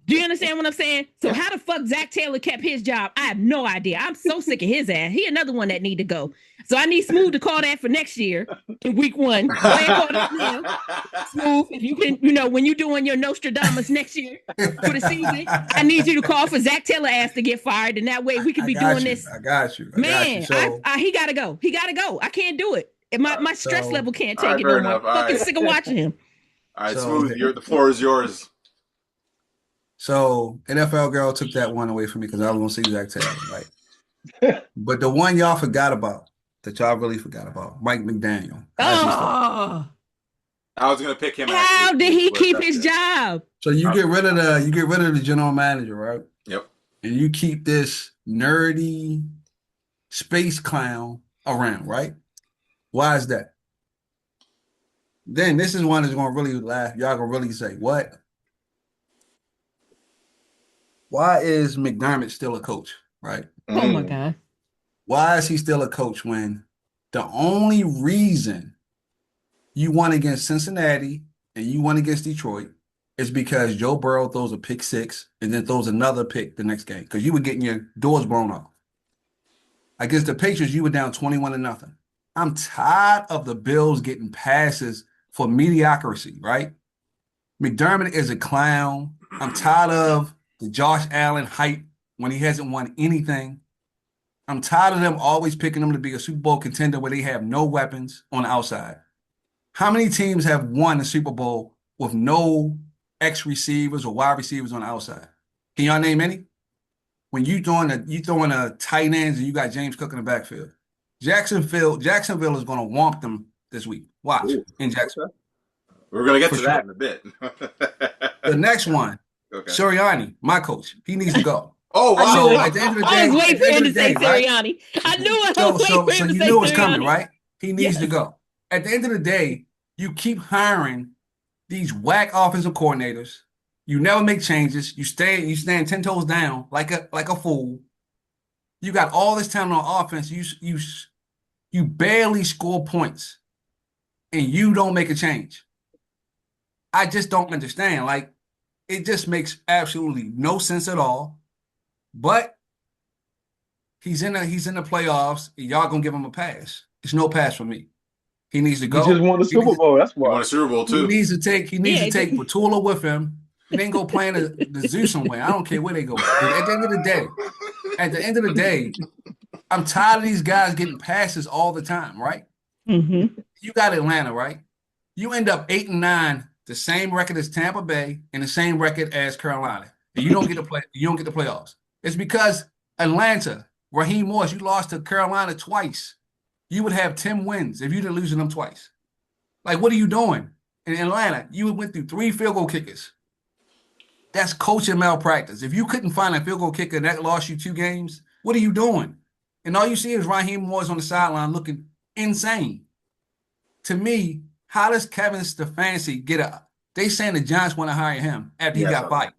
Do you understand what I'm saying? So how the fuck Zach Taylor kept his job? I have no idea. I'm so sick of his ass. He another one that need to go. So I need Smooth to call that for next year in week 1. Go ahead and call that now. Smooth, if you can, when you're doing your Nostradamus next year for the season, I need you to call for Zach Taylor ass to get fired, and that way we could be doing this. I got you. Man, So, he gotta go. He gotta go. I can't do it. My stress level can't take it no more. I'm fucking sick of watching him. All right, Smooth, the floor is yours. So NFL girl took that one away from me because I was gonna see Zach Taylor, right? But the one y'all forgot about, that y'all really forgot about, Mike McDaniel. I was gonna pick him. How did he keep his job? So you get rid of the general manager, right? Yep. And you keep this nerdy space clown around, right? Why is that? Then this is one that's gonna really laugh. Y'all gonna really say, what? Why is McDermott still a coach, right? Oh my God. Why is he still a coach when the only reason you won against Cincinnati and you won against Detroit is because Joe Burrow throws a pick 6 and then throws another pick the next game because you were getting your doors blown off. Against the Patriots, you were down 21-0. I'm tired of the Bills getting passes for mediocrity, right? McDermott is a clown. I'm tired of the Josh Allen hype when he hasn't won anything. I'm tired of them always picking him to be a Super Bowl contender where they have no weapons on the outside. How many teams have won the Super Bowl with no X receivers or wide receivers on the outside? Can y'all name any? When you throwing a tight ends and you got James Cook in the backfield. Jacksonville is going to womp them this week. Watch. In Jacksonville. We're going to get to that in a bit. The next one. Okay. Sirianni, my coach, he needs to go. Oh, wow. At the end of the day, I was waiting for him to say Sirianni. I knew it. So you knew it was coming, right? He needs to go. At the end of the day, you keep hiring these whack offensive coordinators. You never make changes. You stand 10 toes down like a fool. You got all this talent on offense. You barely score points, and you don't make a change. I just don't understand. Like, it just makes absolutely no sense at all. But he's in the playoffs. And y'all gonna give him a pass. It's no pass for me. He needs to go. He just won the Super Bowl. That's why. He won a Super Bowl too. He needs to take Patula with him and then go play in the zoo somewhere. I don't care where they go. At the end of the day, I'm tired of these guys getting passes all the time, right? Mm-hmm. You got Atlanta, right? You end up 8-9, the same record as Tampa Bay and the same record as Carolina. And you don't get to play, you don't get the playoffs. It's because Atlanta, Raheem Morris, you lost to Carolina twice. You would have 10 wins if you didn't lose to them twice. Like, what are you doing? In Atlanta, you went through 3 field goal kickers. That's coaching malpractice. If you couldn't find a field goal kicker that lost you 2 games, what are you doing? And all you see is Raheem Morris on the sideline looking insane. To me, how does Kevin Stefanski get up? They saying the Giants want to hire him after he got fired.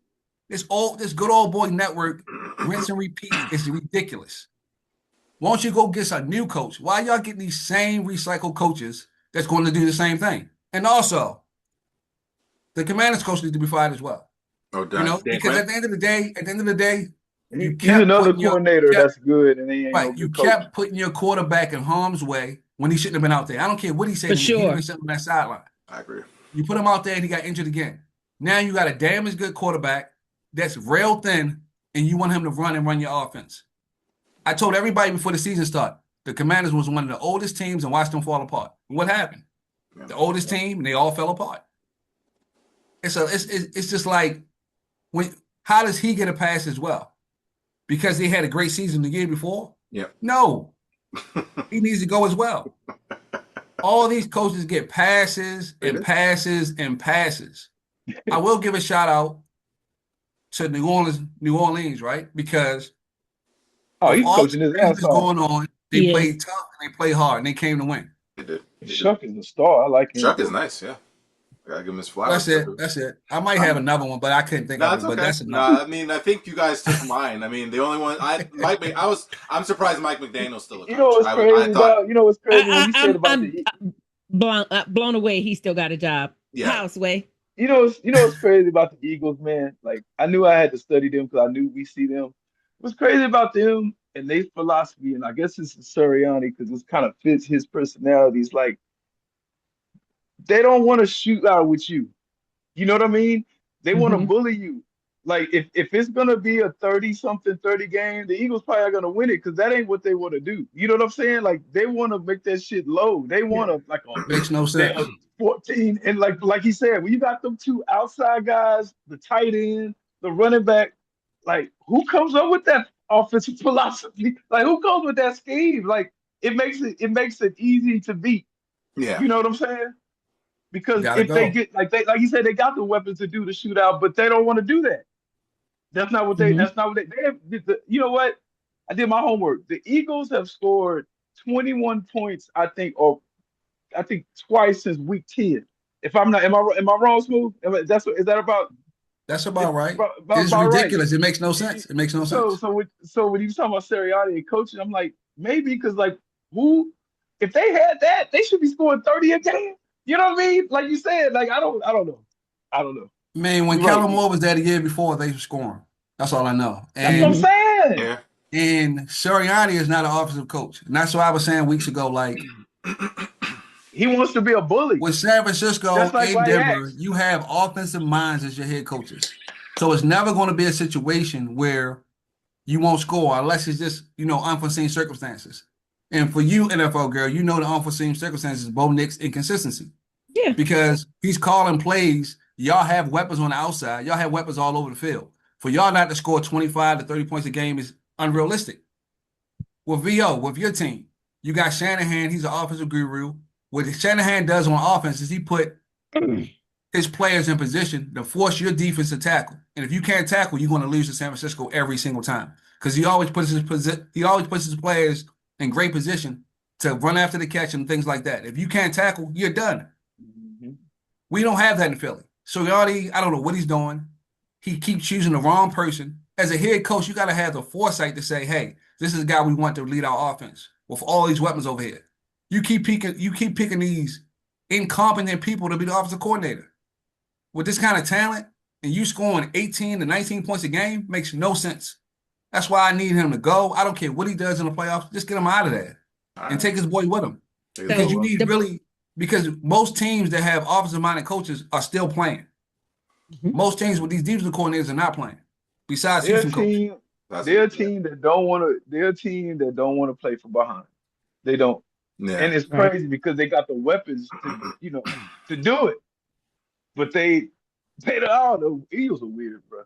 This good old boy network, rinse and repeat, is ridiculous. Why don't you go get a new coach? Why y'all getting these same recycled coaches that's going to do the same thing? And also, the Commanders coach needs to be fired as well. Oh, you know, because at the end of the day, you he's another coordinator that's good, and he ain't no good you coach. kept putting your quarterback in harm's way when he shouldn't have been out there. I don't care what he said. For sure. He was sitting on that sideline. I agree. You put him out there and he got injured again. Now you got a damn as good quarterback that's rail thin, and you want him to run your offense. I told everybody before the season started, the Commanders was one of the oldest teams and watched them fall apart. And what happened? The oldest team, and they all fell apart. It's just like, how does he get a pass as well? Because they had a great season the year before? Yeah. No. He needs to go as well. All these coaches get passes and passes and passes. I will give a shout out to New Orleans, right? Because he's coaching his ass off. Going on, they played tough and they played hard and they came to win. They did. Chuck is a star. I like him. Chuck is nice, yeah. Gotta give him his flowers. That's it. I might have another one, but I couldn't think of it. But that's enough. No, I mean, I think you guys took mine. I mean, the only one I'm surprised Mike McDaniel's still a coach. You know what's crazy when you said about blown away. He still got a job. Yeah. Houseway. You know what's crazy about the Eagles, man? Like, I knew I had to study them because I knew we see them. What's crazy about them and their philosophy, and I guess it's Sirianni because this kind of fits his personality. It's like they don't want to shoot out with you. You know what I mean? They want to bully you. Like, if it's gonna be a 30 game, the Eagles probably are gonna win it because that ain't what they want to do. You know what I'm saying? Like, they want to make that shit low. They want to makes no sense. 14 and like he said, when you got them 2 outside guys, the tight end, the running back, like, who comes up with that offensive philosophy? Like, who comes with that scheme? Like, it makes it easy to beat. Yeah. You know what I'm saying? Because if they get like you said, they got the weapons to do the shootout, but they don't want to do that. That's not what they have. You know what? I did my homework. The Eagles have scored 21 points, I think twice since week 10. If I'm not, am I wrong, Smooth? Is that about? That's about right. It's ridiculous. Right. It makes no sense. It makes no sense. So when you talking about Sirianni and coaching, I'm like, maybe because like if they had that, they should be scoring 30 a game. You know what I mean? Like you said, like I don't know. Man, when Kellen Moore was there the year before, they were scoring. That's all I know. And, that's what I'm saying. Yeah. And Sirianni is not an offensive coach. And that's what I was saying weeks ago. Like, he wants to be a bully. With San Francisco and Denver, you have offensive minds as your head coaches. So it's never going to be a situation where you won't score unless it's just, unforeseen circumstances. And for you, NFL girl, the unforeseen circumstances, Bo Nix inconsistency. Yeah. Because he's calling plays. Y'all have weapons on the outside. Y'all have weapons all over the field. For y'all not to score 25 to 30 points a game is unrealistic. With your team, you got Shanahan. He's an offensive guru. What Shanahan does on offense is he put his players in position to force your defense to tackle. And if you can't tackle, you're going to lose to San Francisco every single time because he always puts his players in great position to run after the catch and things like that. If you can't tackle, you're done. Mm-hmm. We don't have that in Philly. So I don't know what he's doing. He keeps choosing the wrong person. As a head coach, you got to have the foresight to say, hey, this is the guy we want to lead our offense with all these weapons over here. You keep picking these incompetent people to be the offensive coordinator. With this kind of talent, and you scoring 18 to 19 points a game makes no sense. That's why I need him to go. I don't care what he does in the playoffs. Just get him out of there and take his boy with him. Because because most teams that have offensive-minded coaches are still playing. Most teams with these defensive coordinators are not playing. Besides They're a Houston coach. team. That's They're a what, team that don't want to. They're a team that don't want to play from behind. They don't, yeah. and it's Right. crazy because they got the weapons to, to do it. But they don't. I don't know. Eagles are weird, bro.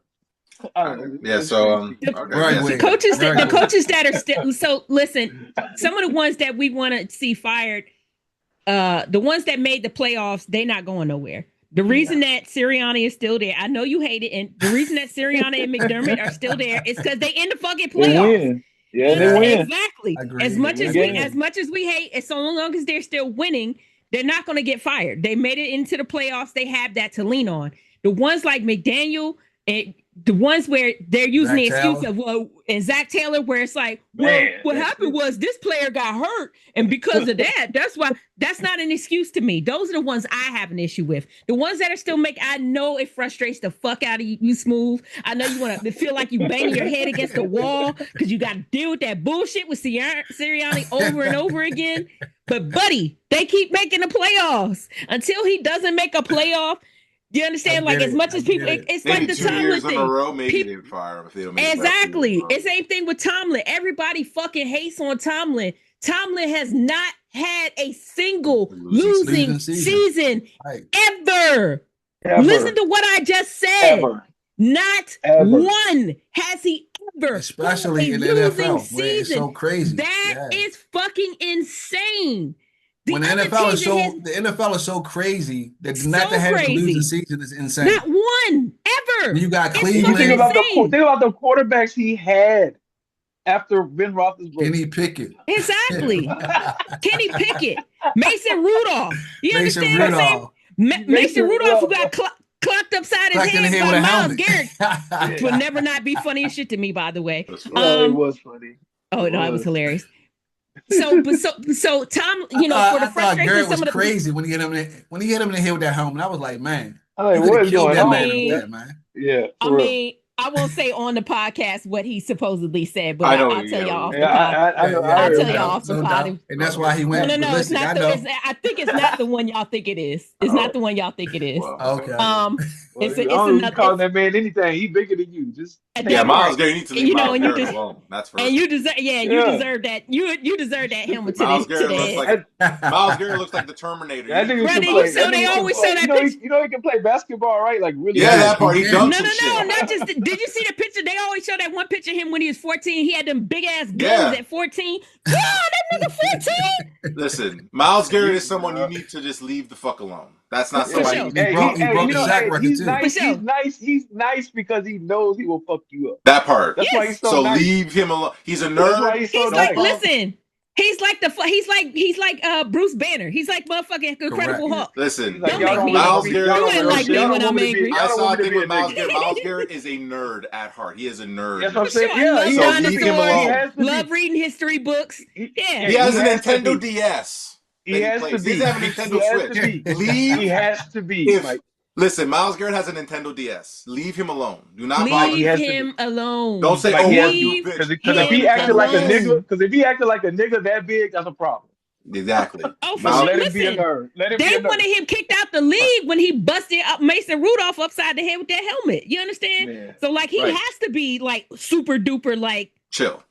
I don't know. Yeah. They're So strange team. okay. Very Yeah. The weird. coaches, Very the weird. coaches that are still. So listen, some of the ones that we want to see fired, the ones that made the playoffs, they're not going nowhere. The reason that Sirianni is still there, I know you hate it, and the reason that Sirianni and McDermott are still there is because they in the fucking They playoffs. win. Yeah, they win. Exactly. Agreed. As much They as win we, games. as much as we hate, as so long as they're still winning, they're not going to get fired. They made it into the playoffs. They have that to lean on. The ones like McDaniel and the ones where they're using Zach the excuse Taylor. of, well, and Zach Taylor, where it's like, well, Man, what that's happened it. was this player got hurt, and because of that, that's why. That's not an excuse to me. Those are the ones I have an issue with. The ones that are still making, I know it frustrates the fuck out of you, Smooth. I know you want to feel like you banging your head against the wall because you got to deal with that bullshit with Sirianni over and over again. But buddy, they keep making the playoffs. Until he doesn't make a playoff, you understand? Like as much as people, it's Maybe like the 2 Tomlin years in thing. a row, maybe People- they'd fire him if they don't make it Exactly. back to It's same thing with Tomlin. Everybody fucking hates on Tomlin. Tomlin has not had a single losing season Right. ever. Ever. Listen to what I just said. Ever. Not Ever. one has he ever Especially had in a the losing NFL, where it's so crazy. That Yeah. is fucking insane. When the other NFL is teams that so the NFL is so crazy that So not to have a crazy. losing season is insane. Not one ever. You got It's Cleveland, Think about insane. the quarterbacks he had after Ben Roethlisberger. Kenny Pickett. Exactly. Kenny Pickett, Mason Rudolph. You Mason understand what I'm saying? Rudolph. Mason Rudolph, who got clocked upside his Cracked in the head head by with a Miles helmet. Garrett, which will never not be funny as shit to me, by the way. Well, it was funny. Oh no, it was hilarious. So Tom, for the I thought frustration, Garrett was some of the crazy when he hit him in the head with that helmet. I was like, man, I'm like, you could what have is killed going that on? man man? with that, man. Yeah. I for real. mean, I won't say on the podcast what he supposedly said, but I know, I'll tell yeah, y'all off the Yeah, pod. I know. Yeah, I I'll heard tell that. y'all off the no pod. doubt. And that's why he No, went it's ballistic. not I the. know. I think it's not the one y'all think it is. It's not the one y'all think it is. Well, Okay. Well, It's I don't know if you another. calling that man anything. He bigger than you. Just yeah, Miles Garrett, you need to leave You know, Miles and you Garrett just- alone. That's for And you deserve, you Yeah. deserve that. You deserve that helmet to Miles the, to Garrett the looks head. like Miles Garrett looks like the Terminator. that nigga Brother, can you play. saw That they nigga can always play. show that You know, picture. he can play basketball, right? Like really. Yeah, good. that part. He Yeah. dunked No, some no, shit. not just. Did you see the picture? They always show that one picture of him when he was 14. He had them big ass guns Yeah. at 14. God, that nigga 14. Listen, Miles Garrett is someone you need to just leave the fuck alone. That's not Yeah, somebody sure. you He need. broke you the know, sack record he's too. nice. For sure. He's nice. He's nice because he knows he will fuck you up. That part. That's why he's so, So nice. leave him alone. He's a That's why nerd. he's so He's nice. like, listen. He's like Bruce Banner. He's like motherfucking Incredible Correct. Hulk. Listen, He's like, Don't y'all make don't me- want Miles me- Garrett. y'all don't You ain't want like me- me y'all when don't I'm want me to be- angry. I y'all don't saw a want me to thing be with Miles nigga. Garrett. Miles Garrett is a nerd at heart. He is a nerd. That's what I'm For sure. saying. Yeah, I he love So leave him dinosaurs. alone. He has to Love be. reading history books. Yeah. He has a has to Nintendo be. DS. He that has to plays. be. He doesn't have a He Nintendo has Switch. to be. Leave. He has to be. If Like, listen, Miles Garrett has a Nintendo DS. Leave him alone. Do not bother Leave has to him alone. Don't say, like "Oh, he has what you Leave bitch." because if he him acted like a alone. nigga, because if he acted like a nigga that big, that's a problem. Exactly. Oh, for So Miles- sure. let him be a Listen, nerd. Let him be they a nerd. wanted him kicked out the league when he busted up Mason Rudolph upside the head with that helmet. You understand? Man. So like he Right. has to be like super duper like Chill.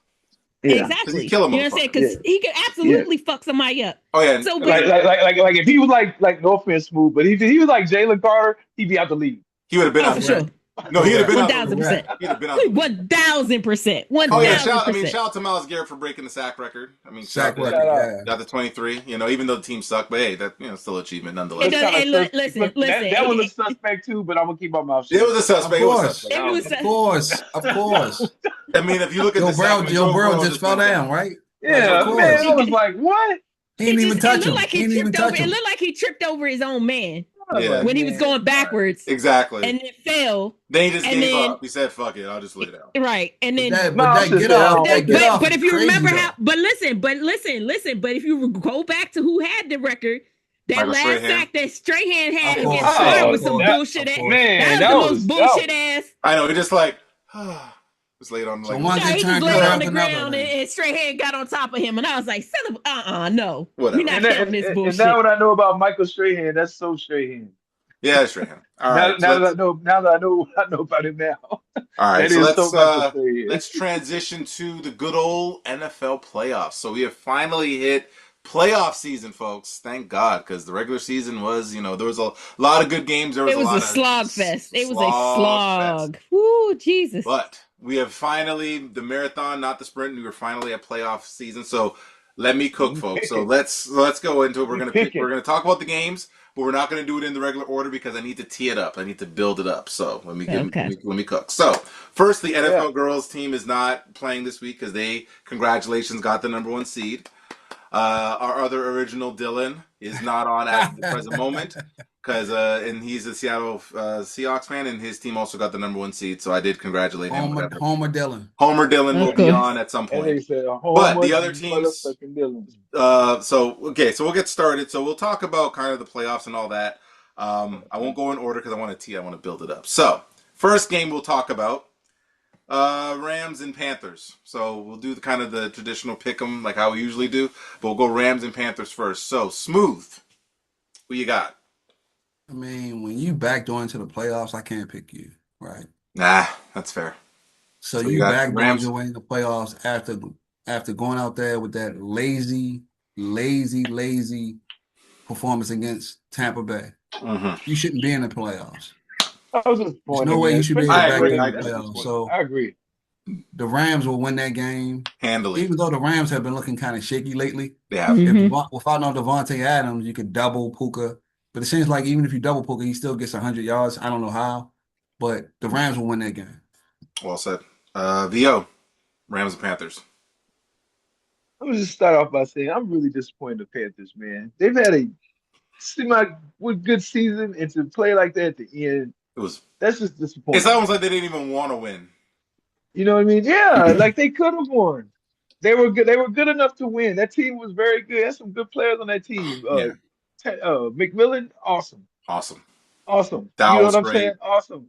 Yeah. exactly. 'Cause he kill a You know what I'm saying? Because motherfucker. he could absolutely fuck somebody up. Oh yeah. So Like if he was like no offense, Smooth, but if he was like Jalen Carter, he'd be out the league. he would have been Oh, out for the sure. league. No, he would have been out the league. 1000%. He'd have been out the league. 1000%. Oh yeah, 1000%. shout out to Miles Garrett for breaking the sack record. I mean, Sack shout out record, to- yeah. got the 23. Even though the team sucked, but hey, that still an achievement nonetheless. It does- Kinda and look, sus- listen, that listen. was a suspect too, but I'm gonna keep my mouth shut. It was a suspect. Of It was a course. suspect. It was Of course. Of course. I mean, if you look at Joe the sack, Burrow just fell went down, right? Yeah, Of course. man, I was like, what? He didn't even touch him. It looked like He didn't even touch It him. looked like he tripped over his own man I was Yeah. like, when he was man, going backwards Exactly. and it fell. Then he just and gave then- up. He said, "Fuck it, I'll just lay down." Right. And then But No, that sit get down. off, that get off but is if you crazy, remember though. how but listen, but if you go back to who had the record, that Michael last Strahan. sack that Strahan had Of course. against Sawyer Oh, was some that- bullshit of ass. course. Man, That was the was most bullshit ass. I know. He just like just laid on So like one- Yeah, they he just turned laid it on up the another ground then. and Strahan got on top of him, and I was like, "Son of no, Whatever. we're not And, that, counting this and bullshit." now what I know about Michael Strahan, that's so Strahan. Yeah, Strahan. All Now, right, so now that I let's know, now that I know about him now. all right, That so is so let's much to say. let's transition to the good old NFL playoffs. So we have finally hit playoff season, folks. Thank God, because the regular season was, there was a lot of good games. There was It a was a lot of slog fest. It was a slog fest. slog. Woo, Jesus. But we have finally the marathon, not the sprint. We were finally at playoff season. So let me cook, We folks. So picking. let's go into it. We picking. We're gonna talk about the games, but we're not gonna do it in the regular order because I need to tee it up. I need to build it up. So Okay. let me cook. So first, the Yeah. NFL girls team is not playing this week because they, congratulations, got the #1 seed. Our other original Dylan is not on at the present moment because and he's a Seattle Seahawks fan, and his team also got the #1 seed. So I did congratulate him. Whatever. Homer Dillon. Homer Dylan will Of be course. on at some And point. they said a whole But the much other teams, motherfucking Dylan. so we'll get started. So we'll talk about kind of the playoffs and all that. I won't go in order because I want to build it up. So first game we'll talk about Rams and Panthers. So we'll do the kind of the traditional pick 'em like how we usually do, but we'll go Rams and Panthers first. So Smooth, who you got? I mean, when you backdoor into the playoffs, I can't pick you, right? Nah, that's fair. So So you you got backdoored Rams. your way in the playoffs after going out there with that lazy performance against Tampa Bay. Mm-hmm. You shouldn't be in the playoffs. I was There's disappointed, no way man. you should be Especially able to I the way agree. they backdoor I in the agree. playoffs. So I agree. the Rams will win that game, Handily. even though the Rams have been looking kind of shaky lately. Yeah. Without no Devontae Adams, you could double Puka. But it seems like even if you double Puka, he still gets 100 yards. I don't know how, but the Rams will win that game. Well said. VO, Rams and Panthers. Let me just start off by saying I'm really disappointed in the Panthers, man. They've had a seem like with good season and to play like that at the end, It was. that's just It's disappointing. almost like they didn't even want to win. You know what I mean? Yeah, like they could have won. They were good. They were good enough to win. That team was very good. There's some good players on that team. Yeah. McMillan, awesome, Awesome. awesome. That You know was what I'm saying? great.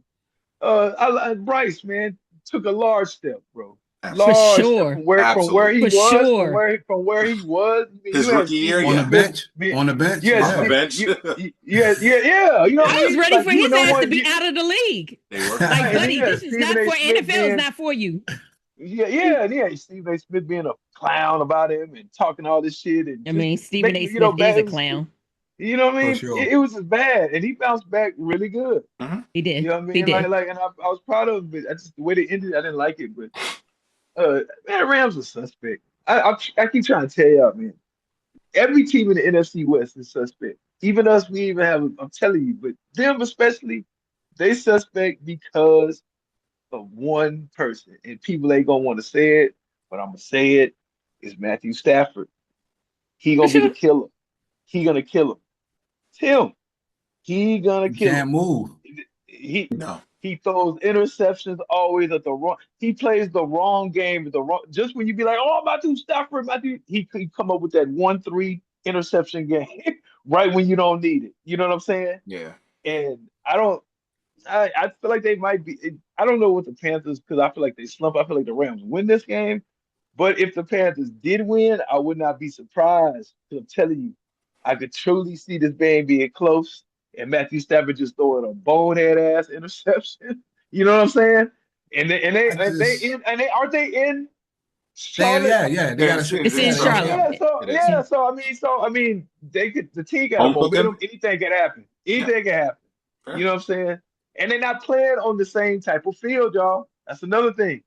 Awesome. Bryce, man, took a large step, bro. For Absolutely. Large step sure. from where he Absolutely. For was, sure. from where he was. I mean, His you had rookie year, Stephen On the yeah. Smith. bench, Man, on the bench, you had On the yeah. bench. yeah. You know what I I was mean? ready Like for you were his no ass to one. be out of the league. They were. Right, Like, and then buddy, you had this is Stephen not A. for Smith NFL is being not for you. yeah. Stephen A. Smith being a clown about him and talking all this shit and I just mean, Stephen A. making Smith is bad. a clown. You know what I For mean? sure. It was just bad, and he bounced back really good. Mm-hmm. He did. You know what I He mean? did. And I was proud of him, but I just the way they ended, I didn't like it. But man, Rams are suspect. I keep trying to tell y'all, man. Every team in the NFC West is suspect. Even us, we even have. I'm telling you, but them especially, they suspect because of one person, and people ain't gonna want to say it, but I'm gonna say it. Is Matthew Stafford? He For gonna be the sure. killer. He gonna kill him. It's him. He gonna You kill him. can't move. He No. he throws interceptions always at the wrong. He plays the wrong game at the wrong. Just when you be like, oh, Matthew Stafford, Matthew, he come up with that 1-3 interception game right when you don't need it. You know what I'm saying? Yeah. And I don't. I feel like they might be. I don't know what the Panthers because I feel like they slump. I feel like the Rams win this game. But if the Panthers did win, I would not be surprised. Because I'm telling you, I could truly see this game being close and Matthew Stafford just throwing a bonehead ass interception. You know what I'm saying? I just And they aren't they in Charlotte? yeah. They Yeah, got a It's yeah, in they Charlotte. are. It is. So I mean they could the team got a Home cooking. momentum. Anything can happen. Yeah. Anything can happen. Fair. You know what I'm saying? And they're not playing on the same type of field, y'all. That's another thing.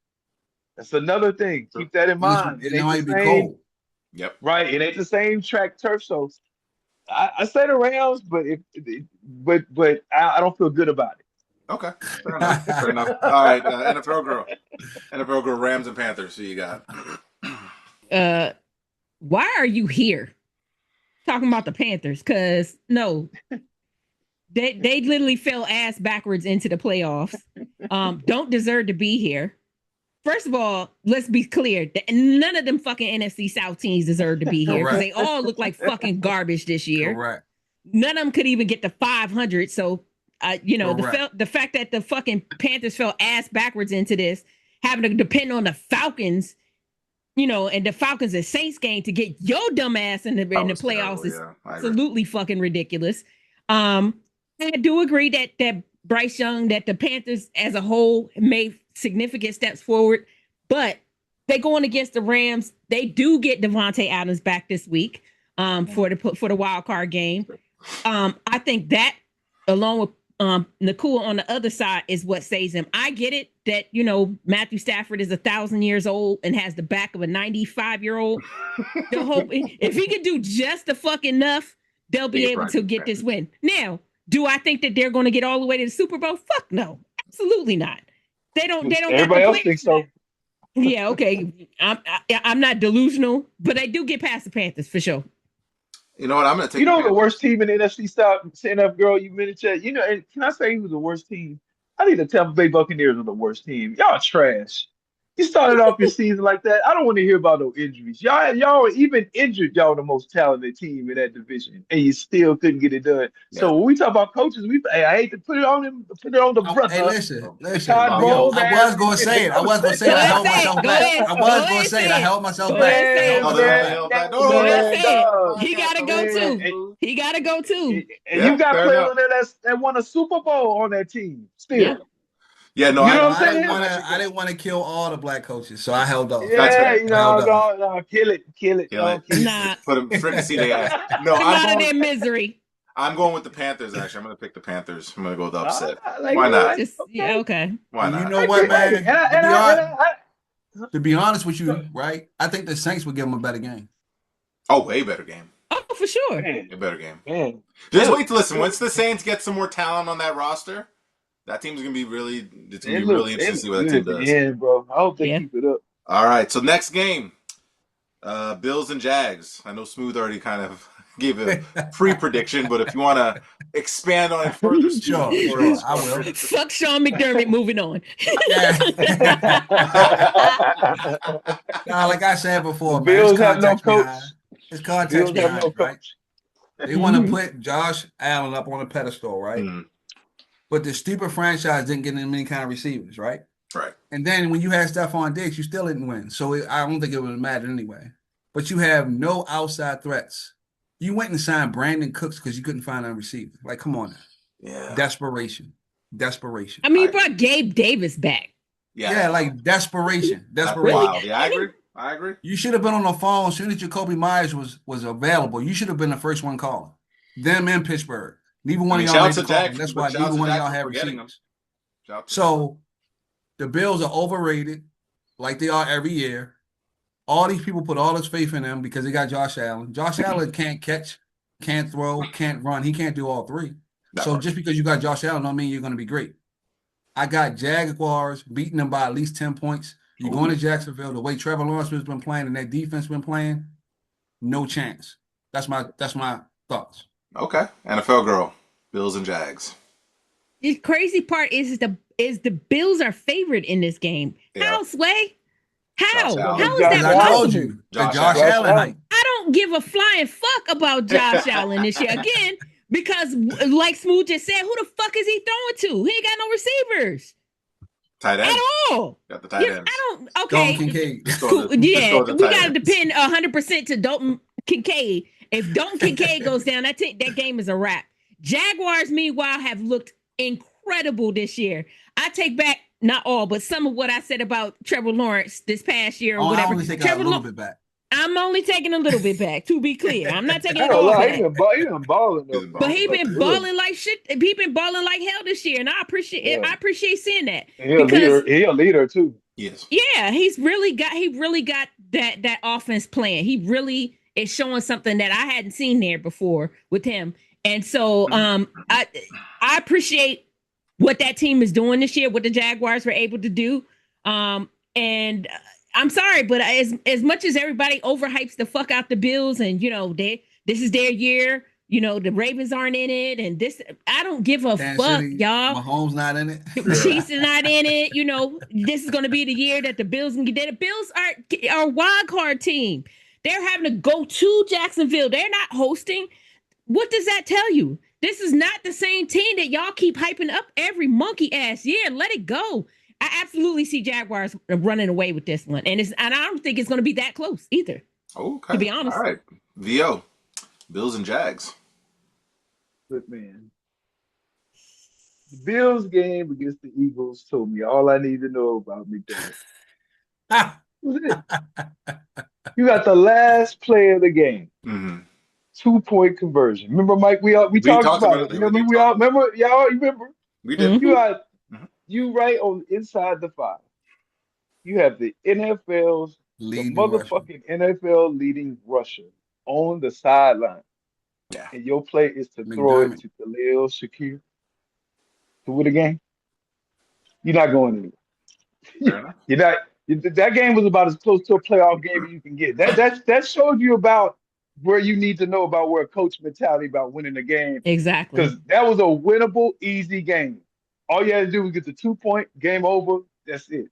That's another thing. Sure. Keep that in mind. It And it ain't the might be same, cold. Yep. right? It ain't the same track turf. So I say the Rams, but I don't feel good about it. Okay. Fair enough. Fair enough. All right. NFL girl. NFL girl. Rams and Panthers. Who you got? Why are you here talking about the Panthers? Because no, they literally fell ass backwards into the playoffs. Don't deserve to be here. First of all, let's be clear. None of them fucking NFC South teams deserve to be here because they all look like fucking garbage this year. Correct. None of them could even get to 500. So, Correct. the fact that the fucking Panthers fell ass backwards into this, having to depend on the Falcons, and the Falcons and Saints game to get your dumb ass in the playoffs is absolutely fucking ridiculous. And I do agree that Bryce Young, that the Panthers as a whole made significant steps forward, but they going against the Rams. They do get Devontae Adams back this week for the wild card game. I think that along with Nakua on the other side is what saves him. I get it that Matthew Stafford is 1,000 years old and has the back of a 95-year-old. The hope if he can do just the fuck enough, they'll be able to get this win. Now, do I think that they're going to get all the way to the Super Bowl? Fuck no, absolutely not. They don't. Everybody else thinks so. Yeah, okay. I'm not delusional, but I do get past the Panthers for sure. You know what? I'm going to take. You know the worst team in the NFC South. Stand up, girl. You mentioned. And can I say who's the worst team? I think the Tampa Bay Buccaneers are the worst team. Y'all trash. You started off your season like that. I don't want to hear about no injuries. Y'all even injured. Y'all the most talented team in that division, and you still couldn't get it done. Yeah. So when we talk about coaches, I hate to put it on them. Put it on the brother. Hey, listen. Todd Bowles, I was going to say it. I was going to say it. I held myself back. I was going to say it. I held myself back. He got to go too. He got to go too. And you got players on there that won a Super Bowl on that team. Still. Yeah. Yeah, no, I didn't want to kill all the black coaches, so I held off. Yeah, no, kill it. Nah, put them fricassee their ass. No, come out of their misery. I'm going with the Panthers. Actually, I'm going to pick the Panthers. I'm going to go with the upset. Why not? Okay. Why not? You know what, man? To be honest with you, right? I think the Saints would give them a better game. Oh, way better game. Oh, for sure. A better game. Man. Just wait to listen. Once the Saints get some more talent on that roster, that team's gonna be really. It's gonna be really interesting to see what that team does. Yeah, bro. I hope they keep it up. All right. So next game, Bills and Jags. I know Smooth already kind of gave a pre-prediction, but if you want to expand on it further, sure, I will. Fuck Sean McDermott. Moving on. Like I said before, man, Bills have no coach. It's context behind it, right? They want to put Josh Allen up on a pedestal, right? Mm-hmm. But the stupid franchise didn't get any kind of receivers, right? Right. And then when you had Stephon Diggs, you still didn't win. So I don't think it would have mattered anyway. But you have no outside threats. You went and signed Brandon Cooks because you couldn't find a receiver. Like, come on now. Yeah. Desperation. I mean, you brought Gabe Davis back. Yeah, like desperation. Wow. Yeah, I agree. You should have been on the phone as soon as Jacoby Myers was available. You should have been the first one calling. Them in Pittsburgh. Neither one of y'all made the call. That's why neither one of y'all have receivers. So the Bills are overrated, like they are every year. All these people put all this faith in them because they got Josh Allen. Josh Allen can't catch, can't throw, can't run. He can't do all three. So just because you got Josh Allen don't mean you're going to be great. I got Jaguars beating them by at least 10 points. You're going to Jacksonville. The way Trevor Lawrence has been playing and that defense been playing, no chance. That's my thoughts. Okay. NFL girl, Bills and Jags. The crazy part is the Bills are favored in this game. Yeah. How, Sway? How? How is that possible? I told you. Josh Allen. I don't give a flying fuck about Josh Allen this year. Again, because like Smooth just said, who the fuck is he throwing to? He ain't got no receivers. Tight end. At all. Got the tight end. I don't. Okay. Kincaid. Yeah, we got to depend 100% to Dalton Kincaid. If Dalton Kincaid goes down, that game is a wrap. Jaguars, meanwhile, have looked incredible this year. I take back not all, but some of what I said about Trevor Lawrence this past year or whatever. I'm only taking a little bit back. I'm only taking a little bit back, to be clear. I'm not taking it all back. He been balling though. But he been balling like shit. He been balling like hell this year, and I appreciate it. I appreciate seeing that. He a leader too. Yes. Yeah, he really got that offense playing. He really is showing something that I hadn't seen there before with him. And so I appreciate what that team is doing this year, what the Jaguars were able to do. And I'm sorry, but as much as everybody overhypes the fuck out the Bills and, this is their year, the Ravens aren't in it. And I don't give a fuck, y'all. Mahomes not in it. Chiefs is not in it. This is going to be the year that the Bills can get there. The Bills are a wild card team. They're having to go to Jacksonville. They're not hosting. What does that tell you? This is not the same team that y'all keep hyping up every monkey ass year. Let it go. I absolutely see Jaguars running away with this one. And I don't think it's going to be that close either. Okay. To be honest. All right. VO, Bills and Jags. Good man. The Bills game against the Eagles told me all I need to know about McDermott. That was it. You got the last play of the game. Mm-hmm. 2-point conversion. Remember, Mike? We We talked talked about about it. it. You We know, did we talk all about it. remember. Y'all remember? We did. You got Mhm. you right on inside the 5. You have the Leading rusher. motherfucking NFL leading rusher on the sideline, Yeah. and your play is to throw it McDermott. to Khalil Shakir to win the game. You're not going Fair anywhere. enough. You're not. That game was about as close to a playoff game as you can get. That showed you about where you need to know about where a coach mentality about winning the game, Exactly. because that was a winnable, easy game. All you had to do was get the 2-point, game over. That's it.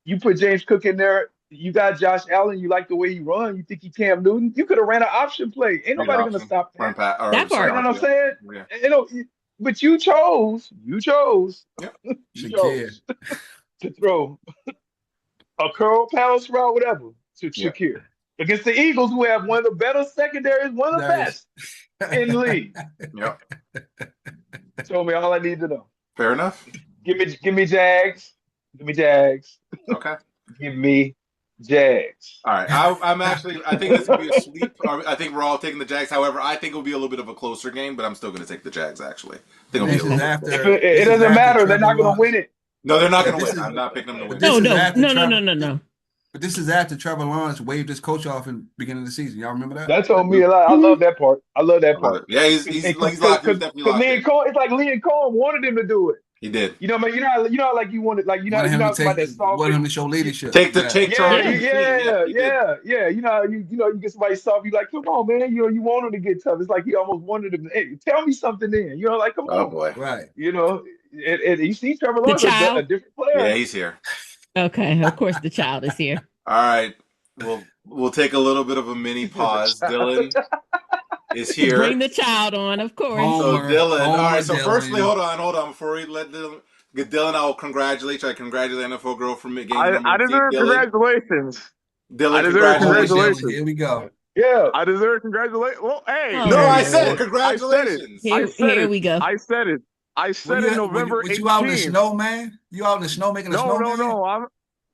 You put James Cook in there. You got Josh Allen. You like the way he run. You think he Cam Newton. You could have ran an option play. Ain't Read nobody gonna option. stop Run that. pat or That sorry, You know part. what I'm RPO. saying? Yeah. But you chose. Yep. You Shakir. chose to throw a curl pass route, whatever, to Yeah. Shakir against the Eagles, who have one of the better secondaries, one of the That is- best in the league. Yep. Told me all I need to know. Fair enough. Give me Jags. Give me Jags. Okay. Give me Jags. All right. I'm actually. I think this could be a sweep. I think we're all taking the Jags. However, I think it'll be a little bit of a closer game, but I'm still going to take the Jags. Actually, I think it'll be This a is little bit. after. If This it is doesn't after matter, they're Trevor not going to Lawrence. win it. No, they're not But going to this win. is- I'm not picking them to but win. this No, is no, after no, no, Trevor- no, no, no. But this is after Trevor Lawrence waved his coach off in the beginning of the season. Y'all remember that? That told me a lot. I love that part. I love that I love it. part. Yeah, he's locked. He's definitely locked in. It's like Liam Cohen wanted him to do it. He did. You know, man. Like you wanted, like Wanted him to somebody take. that's soft. Wanted him to show leadership. Take Yeah. charge. Yeah, of the team. He did. yeah. You get somebody soft. You like, come on, man. You want him to get tough. It's like he almost wanted him. Hey, tell me something then. Like, come Oh on. boy. Right. You see Trevor The Lawrence a different Yeah, player. he's here. Okay, of course the child is here. All right. We'll take a little bit of a mini pause. Dylan is here. Bring the child on, of course. So Dylan, all right. So Dylan. firstly, hold on. Before we let Dylan, I will congratulate you. I congratulate NFL girl for getting number I 18. deserve congratulations. Dylan, I deserve congratulations. congratulations. Here we go. Yeah. I deserve congratulations. Well, hey. Oh, No, I Lord. said Look, congratulations. Here we go. I said it. I said it November 18th. You out in the snow, man? You out in the snow making a snow? No. I'm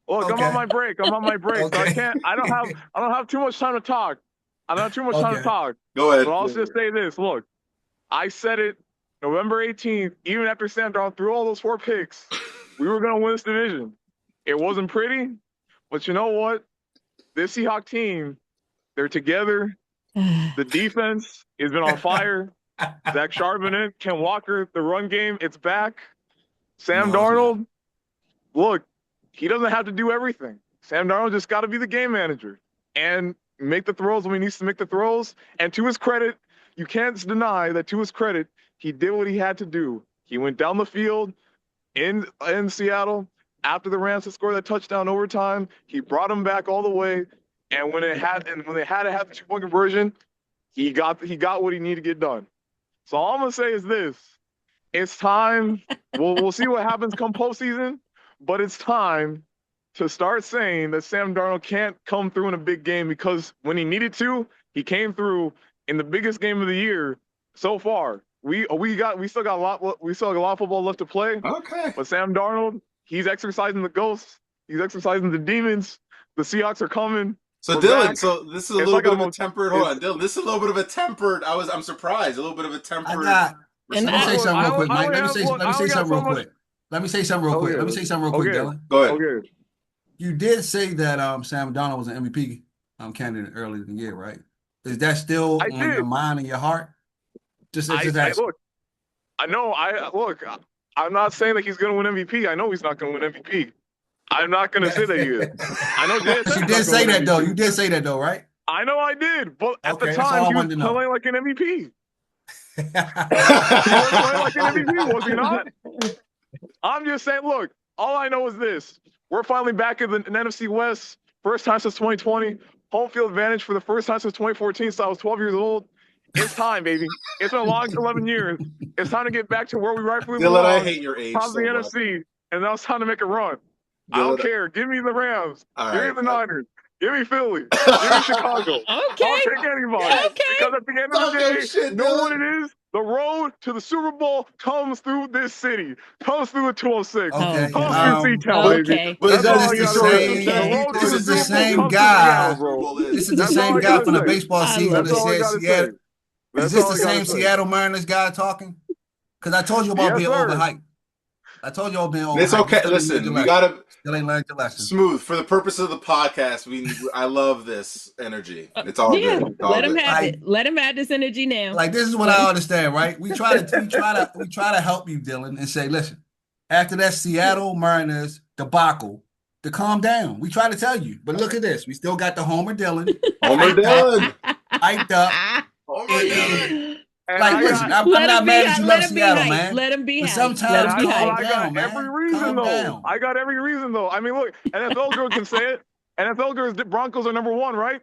on my break. I'm on my break. Okay. So I don't have too much time to talk. I don't have too much time to talk. Go ahead. But I'll just say this. Look, I said it November 18th, even after Sam Darnold threw all those 4 picks, we were going to win this division. It wasn't pretty, but you know what? This Seahawks team, they're together. The defense has been on fire. Zach Charbonnet, Ken Walker, the run game, it's back. Sam Darnold, look, he doesn't have to do everything. Sam Darnold just got to be the game manager and make the throws when he needs to make the throws. And to his credit, you can't deny that to his credit, he did what he had to do. He went down the field in Seattle after the Rams had scored that touchdown overtime. He brought them back all the way. And when they had to have the 2-point conversion, he got what he needed to get done. So all I'm gonna say is this: it's time. We'll see what happens come postseason, but it's time to start saying that Sam Darnold can't come through in a big game, because when he needed to, he came through in the biggest game of the year so far. We still got a lot of football left to play. Okay. But Sam Darnold, he's exercising the ghosts. He's exercising the demons. The Seahawks are coming. So We're Dylan, back. so this is a It's little like bit a of a mo- tempered. Hold on, Dylan. This is a little bit of a tempered. I'm surprised. A little bit of a tempered. Let And me I- say something real I quick, Mike. only Let me have- say look, I only got something so real much- quick. Let me say something real quick. Okay. Dylan. Go ahead. Okay. You did say that Sam Darnold was an MVP candidate earlier in the year, right? Is that still I on did. your mind and your heart? Just I look. I know. I'm not saying that he's going to win MVP. I know he's not going to win MVP. I'm not going to say that he is. I know. You did say that though. You did say that though, right? I know I did, but at Okay, the that's all time I he was wanted to know. playing like an MVP. He was playing like an MVP, was he not? I'm just saying. Look, all I know is this: we're finally back in the NFC West. First time since 2020. Home field advantage for the first time since 2014. So I was 12 years old. It's time, baby. It's been a long 11 years. It's time to get back to where we rightfully Dylan, belong. I hate your age Top of so the much. NFC, and now it's time to make a run. I Dylan, don't care. Give me the Rams. All Give me right. the Niners. Give me Philly. Give me Chicago. I'll Okay. take anybody. Okay. Because at the end of Talk the your day, shit, you know Dylan. what it is? The road to the Super Bowl comes through this city, comes through the 206, Okay. comes through C-Town, baby. Okay. But That's is that all This you the gotta say. same. The Okay. road to This the is the Super Bowl same comes to guy. Seattle, bro. This is the That's all same I guy gotta from the say. baseball I season love that That's all I said gotta Seattle. say. Is That's this all the I gotta same say. Seattle Mariners guy talking? Because I told you about Yes, being sir. overhyped. I told you all being It's overhyped. You okay. still ain't learned Listen, your we lesson. gotta Still ain't learned your lesson. smooth for the purpose of the podcast. I love this energy. It's all Yeah, good. It's all let him good. have Like, it. Let him have this energy now. like this is what Let I him- understand, right? We try to help you, Dylan, and say, listen, after that Seattle Mariners debacle, to calm down. We try to tell you, but look at this. We still got the Homer Dylan Homer hyped up, Dylan. hyped up. Homer And Dylan. And like, I listen, got, I'm Let not him mad be. that you Let love him be Seattle, hyped. man. Let him be But hyped. Let sometimes him be I calm hyped. got down, every man. reason Calm though. down. I got every reason though. I mean, look, NFL girls can say it. NFL girls, the Broncos are #1, right?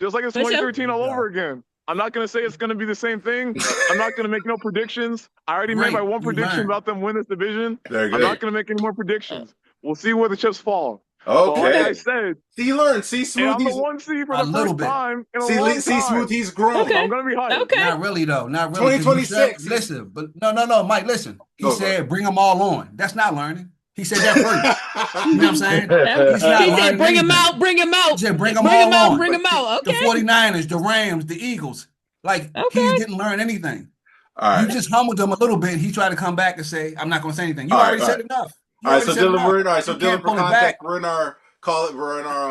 Just like it's For sure. 2013 all over again. I'm not gonna say it's gonna be the same thing. I'm not gonna make no predictions. I already made my Great. one You prediction learned. about them win this division. Very I'm not good. gonna make any more predictions. We'll see where the chips fall. But Okay. like I said, See, you learn. See, and smooth. I'm the 1 seed for A the little first bit. time in a long See, smooth. time. He's grown. So Okay. I'm gonna be hyped. Okay. Not really, though. Not really. 'Cause you said, 2026. listen, but no, Mike, listen. He Go, said, bring them all on. That's not learning. He said that first. You know what I'm saying? He's He not said, learning "Bring him anything. out. Bring him out. He said, bring them Bring him all out. on. Bring him out." The Okay. 49ers, the Rams, the Eagles. Like, he Okay. didn't learn anything. All You right. just humbled him a little bit. He tried to come back and say, I'm not going to say anything. You All right. already All said right. enough. You All right. already So said Dylan, enough. we're in. All right. So You Dylan, can't for pull it context, back. we're in our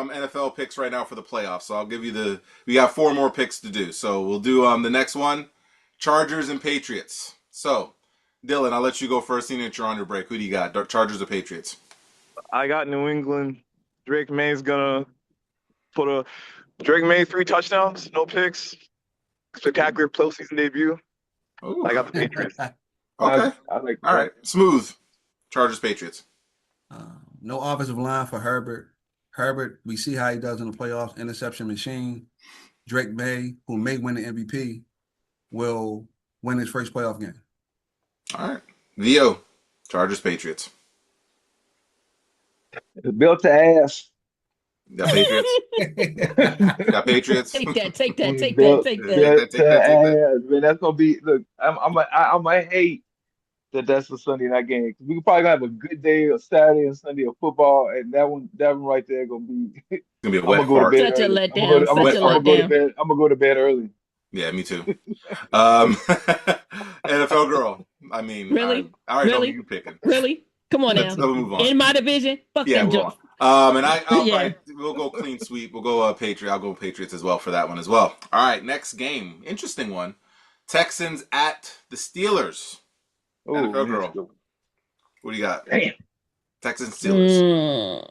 NFL picks right now for the playoffs. So I'll give you we got 4 more picks to do. So we'll do the next one, Chargers and Patriots. So Dylan, I'll let you go first. Seeing that you're on your break, who do you got? Chargers or Patriots? I got New England. Drake May's gonna put a Drake May 3 touchdowns, no picks, spectacular postseason debut. Ooh. I got the Patriots. Okay. I like All right. Smooth. Chargers, Patriots. No offensive line for Herbert. Herbert, we see how he does in the playoffs, interception machine. Drake May, who may win the MVP, will win his first playoff game. All right. Vio. Chargers, Patriots. It's built to ass. Got Patriots. Got Patriots. Take that. Take that. Take that. Built, Take that. built Take to that. ass, man. That's gonna be. Look, I'm a hate that's a Sunday night game. We probably gonna have a good day of Saturday and Sunday of football, and that one right there gonna be. It's gonna be a I'm gonna wet go to fart. bed Such a early. letdown. I'm Such a gonna go to letdown. bed. I'm gonna go to bed early. Yeah, me too. NFL girl. I mean, Really? I already know who Really? you picking. Really? Come on now. So we'll move on. In my division, fuck Yeah, them we'll jokes. and Yeah. we'll go clean sweep. We'll go Patriot. I'll go Patriots as well for that one as well. All right, next game, interesting one. Texans at the Steelers. Oh, NFL girl. What do you got? damn! Texans Steelers.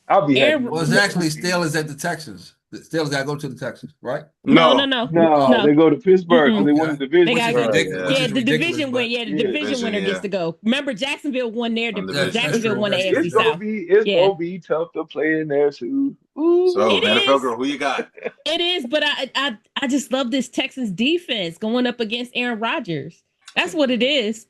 I'll be happy. Well, it's actually Steelers at the Texans. The Steelers got to go to the Texans, right? No. No, they go to Pittsburgh because they won the division. They gotta go. Yeah. Which Yeah, is the ridiculous, division but- win. Yeah, the division winner gets to go. Remember, Jacksonville won their division. Jacksonville won the That's AFC It's gonna South. be tough to play in there too. Ooh. So It NFL is. girl, who you got? It is, but I just love this Texans defense going up against Aaron Rodgers. That's what it is.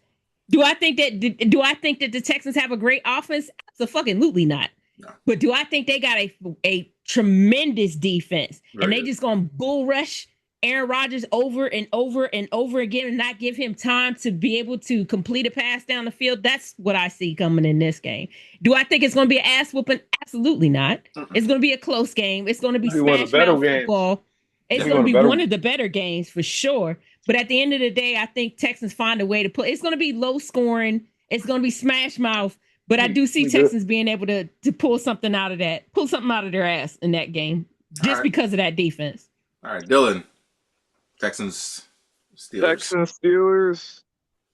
Do I think that the Texans have a great offense? Absolutely not. No. But do I think they got a tremendous defense Very and they good. just gonna bull rush Aaron Rodgers over and over and over again and not give him time to be able to complete a pass down the field? That's what I see coming in this game. Do I think it's going to be an ass whooping? Absolutely not. It's going to be a close game. It's going to be Maybe one of smash the better mouth games. football. It's Maybe going to be one of the one better- of the better games for sure. But at the end of the day, I think Texans find a way to play. It's going to be low scoring. It's going to be smash mouth. But I do see We good. Texans being able to pull something out of their ass in that game just right. because of that defense. All right, Dylan. Texans Steelers. Texans Steelers,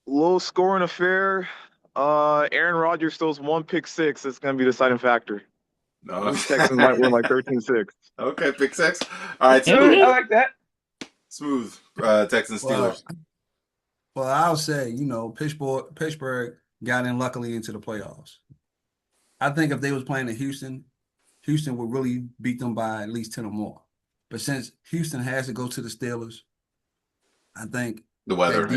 low scoring affair. Aaron Rodgers throws 1 pick 6. It's gonna be the deciding factor. No. Texans might win like 13-6. Okay, pick 6. All right, I smooth. like that. Smooth. Texans Steelers. Well, I'll say, Pittsburgh got in luckily into the playoffs. I think if they was playing in Houston would really beat them by at least 10 or more. But since Houston has to go to the Steelers, I think The weather. that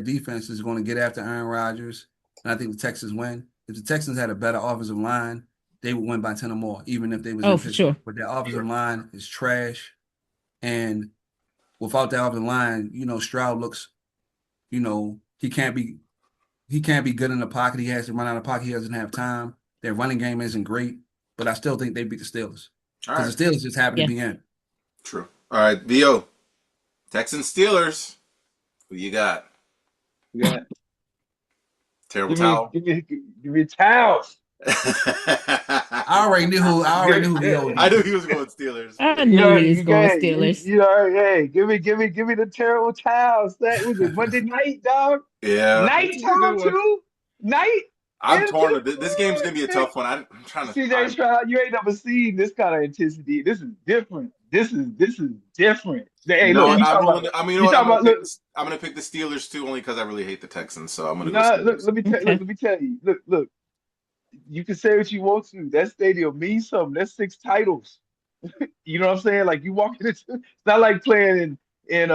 defense is going to get after Aaron Rodgers. And I think the Texans win. If the Texans had a better offensive line, they would win by 10 or more, even if they was in For Pittsburgh. sure. But their offensive line is trash. And without the offensive line, Stroud looks, he can't be good in the pocket. He has to run out of the pocket. He doesn't have time. Their running game isn't great, but I still think they beat the Steelers All because right. the Steelers just happen to be in. True. All right, VO. Texans Steelers. Who you got? Yeah. Terrible towel. Give me towels. I already knew who VO was I going knew to he was going Steelers. I knew he was going Steelers. Hey, give me the terrible towels. That was it. Monday night, dog. Yeah. Night time too. Night. I'm torn. This game's gonna be a tough one. I'm trying to. CJ Stroud, you ain't never seen this kind of intensity. This is different. This is different. Hey, no, look, I'm gonna pick the Steelers too, only because I really hate the Texans. So I'm gonna go Steelers. Look, let me tell you. Look. You can say what you want to. That stadium means something. That's 6 titles. You know what I'm saying? Like you walk into, it's not like playing in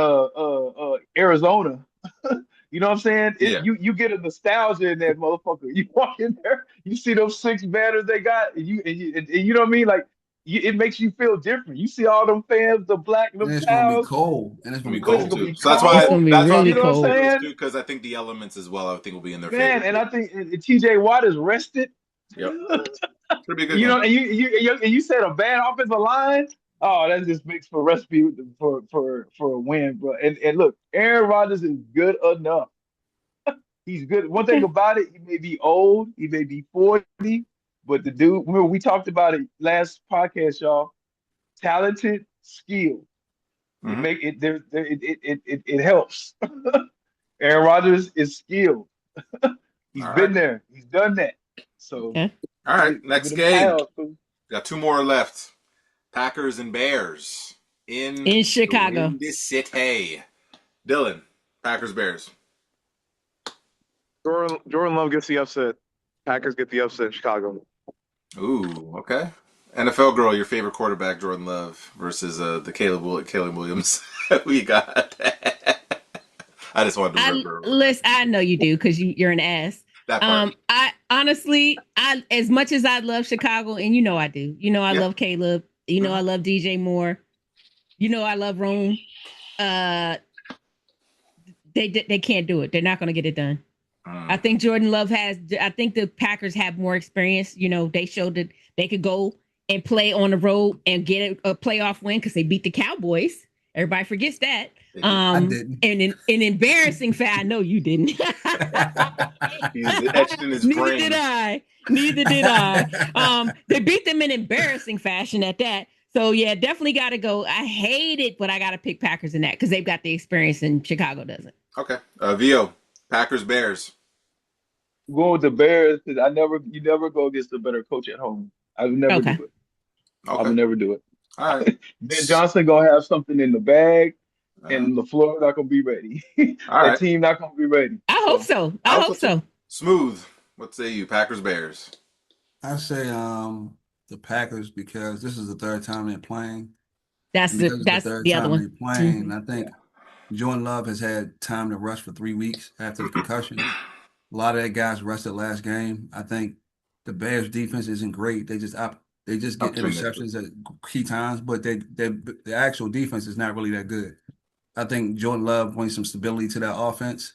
Arizona. You know what I'm saying? You get a nostalgia in that motherfucker. You walk in there, you see those 6 banners they got, and you know what I mean? Like it makes you feel different. You see all them fans, the black, them to. It's towels. gonna be cold, and it's gonna be cold cold too. So that's why really cold. Because I think the elements as well. I think will be in their favor. favor. And I think TJ Watt is rested. Yep. Should be a good you game. know, and you said a bad offensive line. Oh, that just makes for recipe for a win, bro. And look, Aaron Rodgers is good enough. He's good. One thing about it, he may be old, he may be 40, but the dude, remember we talked about it last podcast, y'all. Talented, skilled. Mm-hmm. It helps. Aaron Rodgers is skilled. He's been there. He's done that. So all right, next game. Got 2 more left. Packers and Bears in Chicago. In this city. Dylan, Packers Bears. Jordan Love gets the upset. Packers get the upset in Chicago. Ooh, okay. NFL girl, your favorite quarterback, Jordan Love, versus the Caleb Williams. Who you got? I just wanted to remember. Listen, I know you do because you're an ass. That part. I honestly, as much as I love Chicago, and I do. I love Caleb. I love DJ Moore. I love Rome. They can't do it. They're not going to get it done. I think Jordan Love I think the Packers have more experience. They showed that they could go and play on the road and get a playoff win because they beat the Cowboys. Everybody forgets that. I didn't. And in an embarrassing fact, I know you didn't. He's etched in his brain. Neither did I. They beat them in embarrassing fashion at that. So yeah, definitely got to go. I hate it, but I got to pick Packers in that because they've got the experience and Chicago doesn't. Okay, VO, Packers Bears. Go with the Bears because you never go against a better coach at home. I would never do it. I would never do it. All right. Ben Johnson gonna have something in the bag, and LaFleur not gonna be ready. That team not gonna be ready. I hope so. I hope so. Smooth. What say you, Packers Bears? I say the Packers because this is the 3rd time they're playing. That's the other one. They're playing. I think Jordan Love has had time to rest for 3 weeks after the concussion. A lot of that guys rested last game. I think the Bears defense isn't great. They just get interceptions at key times, but the actual defense is not really that good. I think Jordan Love brings some stability to that offense,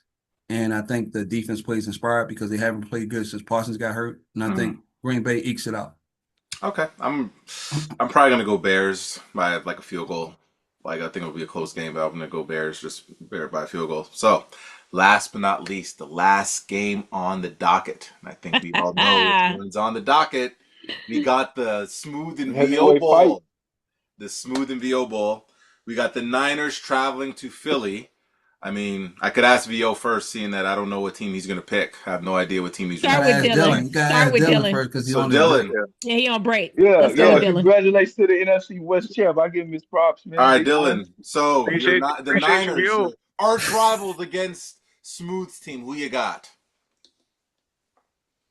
and I think the defense plays inspired because they haven't played good since Parsons got hurt, and I think Green Bay ekes it out. Okay, I'm probably gonna go Bears by like a field goal. Like I think it'll be a close game, but I'm gonna go Bears by a field goal. So, last but not least, the last game on the docket. And I think we all know which one's on the docket. We got the Smooth and VO Bowl. The Smooth and VO Bowl. We got the Niners traveling to Philly. I mean, I could ask VO first, seeing that I don't know what team he's going to pick. I have no idea what team he's going to pick. Start with Dylan first because Dylan. Yeah, he on break. Yeah. Congratulations to the NFC West champ. I give him his props, man. All right, Dylan. So the Niners, your arch rivals against Smooth's team. Who you got?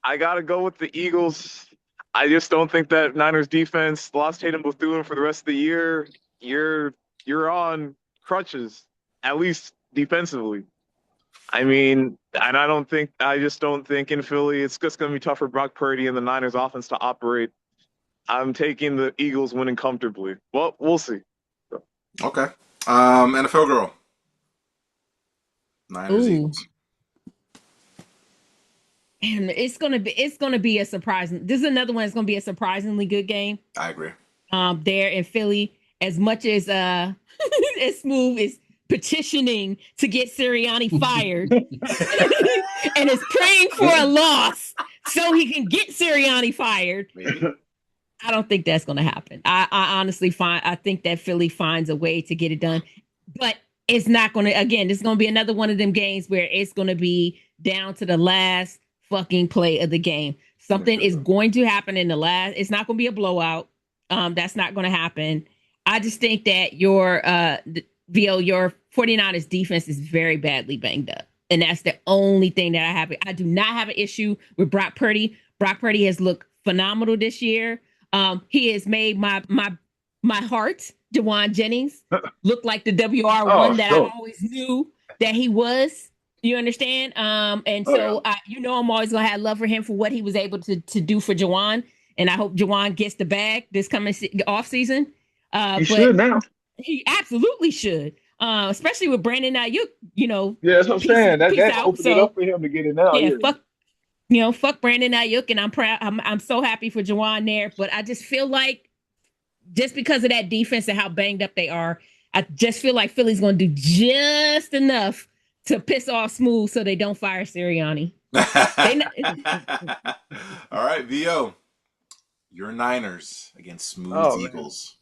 I got to go with the Eagles. I just don't think that Niners defense lost Tatum Bethune for the rest of the year. You're on crutches, at least defensively. I mean, and I just don't think in Philly it's just going to be tough for Brock Purdy and the Niners offense to operate. I'm taking the Eagles winning comfortably. Well, we'll see. Okay. NFL girl. Niners, Ooh, Eagles. and it's gonna be a surprising. This is another one that's gonna be a surprisingly good game. I agree. There in Philly, as much as as Smooth is petitioning to get Sirianni fired and is praying for a loss so he can get Sirianni fired. Maybe. I don't think that's going to happen. I honestly I think that Philly finds a way to get it done, but it's not going to. Again, this is going to be another one of them games where it's going to be down to the last fucking play of the game. Something is going to happen in the last. It's not going to be a blowout. That's not going to happen. I just think that your 49ers defense is very badly banged up. And that's the only thing that I have. I do not have an issue with Brock Purdy. Brock Purdy has looked phenomenal this year. He has made my heart, Jawan Jennings, look like the WR1 that I always knew that he was. You understand? And so I'm always gonna have love for him for what he was able to do for Jawan. And I hope Jawan gets the bag this coming off season. He should now. He absolutely should. Especially with Brandon Ayuk, Yeah, that's what I'm saying. That opened it up for him to get it now. Yeah, fuck Brandon Ayuk, and I'm proud. I'm so happy for Jawan there. But I just feel like just because of that defense and how banged up they are, I just feel like Philly's going to do just enough to piss off Smooth so they don't fire Sirianni. All right, VO. Your Niners against Smooth's Eagles. Man.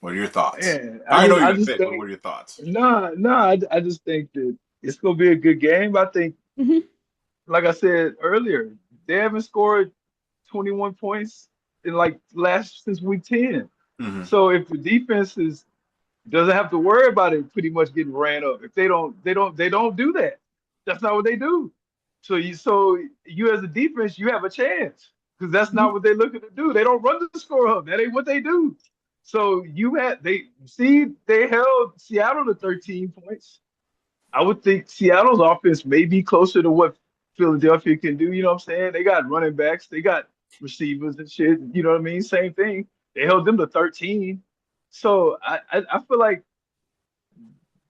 What are your thoughts? Man, I know you're pick, but what are your thoughts? I just think that it's going to be a good game. I think, like I said earlier, they haven't scored 21 points in since week 10. Mm-hmm. So if the defense doesn't have to worry about it pretty much getting ran up. If they don't do that. That's not what they do. So you as a defense, you have a chance because that's not what they're looking to do. They don't run the score up. That ain't what they do. So they held Seattle to 13 points. I would think Seattle's offense may be closer to what Philadelphia can do. You know what I'm saying? They got running backs, they got receivers and shit. You know what I mean? Same thing. They held them to 13. So I feel like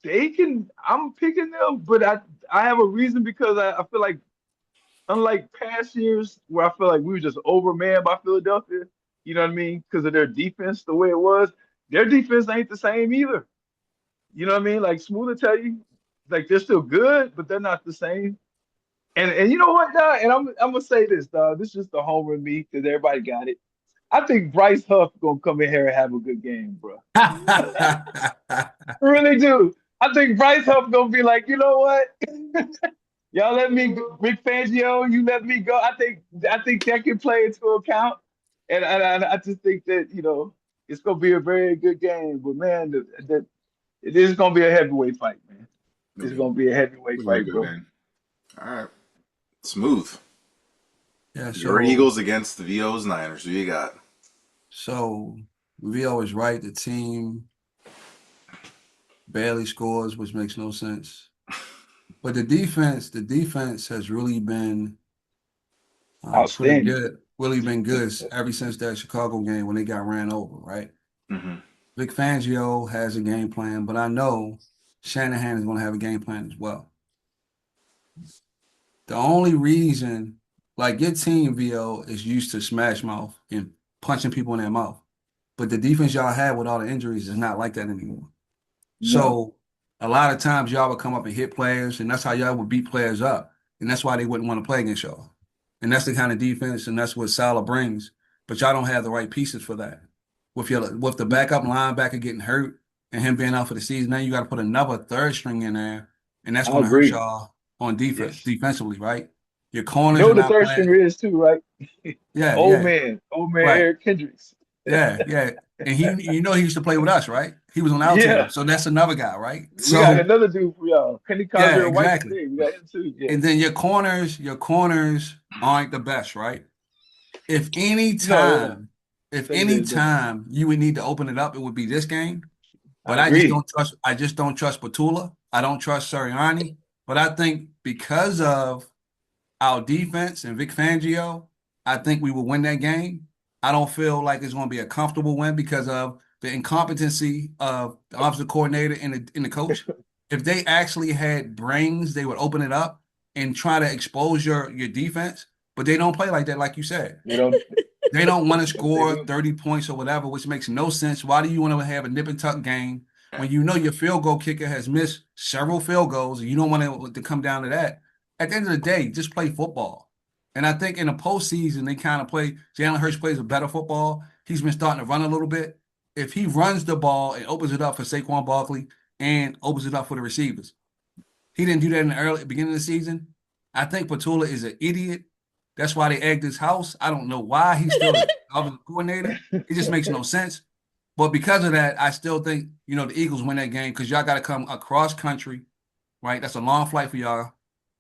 they can. I'm picking them, but I have a reason because I feel like unlike past years where I feel like we were just overmanned by Philadelphia. You know what I mean? Because of their defense, the way it was, their defense ain't the same either. You know what I mean? Like Smooth will tell you, like they're still good, but they're not the same. And you know what, dog? And I'm gonna say this, dog. This is just the homer in me because everybody got it. I think Bryce Huff gonna come in here and have a good game, bro. I really do. I think Bryce Huff gonna be like, you know what? Y'all let me go. Rick Fangio, you let me go. I think that can play into account. And I just think that, it's gonna be a very good game. But man, it is gonna be a heavyweight fight, man. It's gonna be a heavyweight fight, bro. Man. All right. Smooth. Yeah, your Eagles against the VO's Niners. Who you got? So VO is right. The team barely scores, which makes no sense. But the defense has really been pretty good. Really been good ever since that Chicago game when they got ran over, right? Mm-hmm. Vic Fangio has a game plan, but I know Shanahan is going to have a game plan as well. The only reason, like your team, VO, is used to smash mouth and punching people in their mouth. But the defense y'all had with all the injuries is not like that anymore. No. So a lot of times y'all would come up and hit players, and that's how y'all would beat players up. And that's why they wouldn't want to play against y'all. And that's the kind of defense, and that's what Salah brings. But y'all don't have the right pieces for that. With the backup linebacker getting hurt and him being out for the season, now you got to put another third string in there, and that's going to hurt y'all on defense, defensively, right? Your corners are the not third playing. stringer is too, right? Yeah, old man, right. Eric Kendricks. Yeah. And he used to play with us, right? He was on our team. So that's another guy, right? We got another dude for y'all. Kenny Condor, exactly. We got him too. Yeah. And then your corners aren't the best, right? If any time you would need to open it up, it would be this game. But I just don't trust Batula. I don't trust Sirianni. But I think because of our defense and Vic Fangio, I think we will win that game. I don't feel like it's going to be a comfortable win because of the incompetency of the offensive coordinator and the coach. If they actually had brains, they would open it up and try to expose your defense. But they don't play like that, like you said. They don't. They don't want to They score don't. 30 points or whatever, which makes no sense. Why do you want to have a nip and tuck game when you know your field goal kicker has missed several field goals and you don't want to come down to that? At the end of the day, just play football. And I think in the postseason, they kind of play. Jalen Hurts plays a better football. He's been starting to run a little bit. If he runs the ball and opens it up for Saquon Barkley and opens it up for the receivers, he didn't do that in the early beginning of the season. I think Petula is an idiot. That's why they egged his house. I don't know why he's still the offensive coordinator. It just makes no sense. But because of that, I still think, the Eagles win that game because y'all got to come across country, right? That's a long flight for y'all.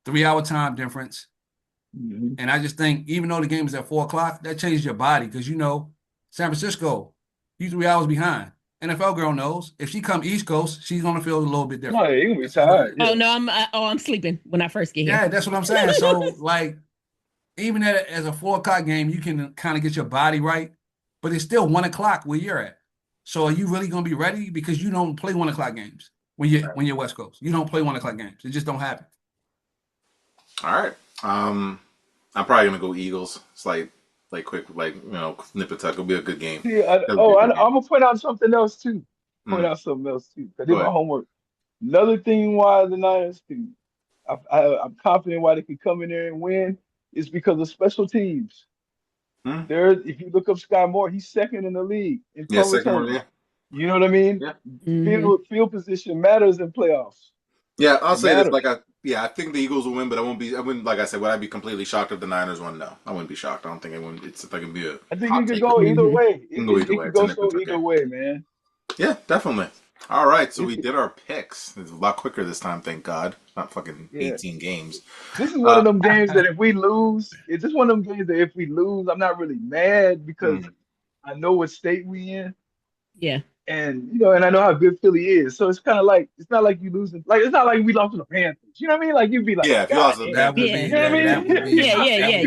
3-hour time difference. Mhm. And I just think, even though the game is at 4 o'clock, that changes your body because, San Francisco, you 3 hours behind. NFL girl knows if she come East Coast, she's going to feel a little bit different. No, you're gonna be tired. Oh no, I'm sleeping when I first get here. Yeah, that's what I'm saying. So, even as a 4 o'clock game, you can kind of get your body right, but it's still 1 o'clock where you're at. So are you really going to be ready? Because you don't play 1 o'clock games when you're West Coast. You don't play 1 o'clock games. It just don't happen. All right. I'm probably gonna go Eagles. It's quick, nip and tuck. It'll be a good game. Yeah, I'm gonna point out something else too. Cause I did my homework. Another thing why the Niners can, I'm confident why they can come in there and win is because of special teams. If you look up Sky Moore, he's second in the league in punt second one, returns. yeah. You know what I mean? Yeah. Field position matters in playoffs. Yeah, I'll say this. matters. I think the Eagles will win, but I wouldn't, like I said, would I be completely shocked if the Niners won? No, I wouldn't be shocked. I don't think it would. It's like it'd be a I think hot it could take. go either way. It can go either way. It could It's a go nip and tuck either game. way, man. Yeah, definitely. All right, so we did our picks. It's a lot quicker this time, thank God. Not fucking Yeah. 18 games. This is one of them games that if we lose, it's just one of them games that if we lose, I'm not really mad because I know what state we in. Yeah. And and I know how good Philly is. So it's kind of like it's not like you losing. Like it's not like we lost to the Panthers. You know what I mean? Like you'd be like, Yeah, if you God lost to the damn. That would Yeah. be, You know what I that mean? would be,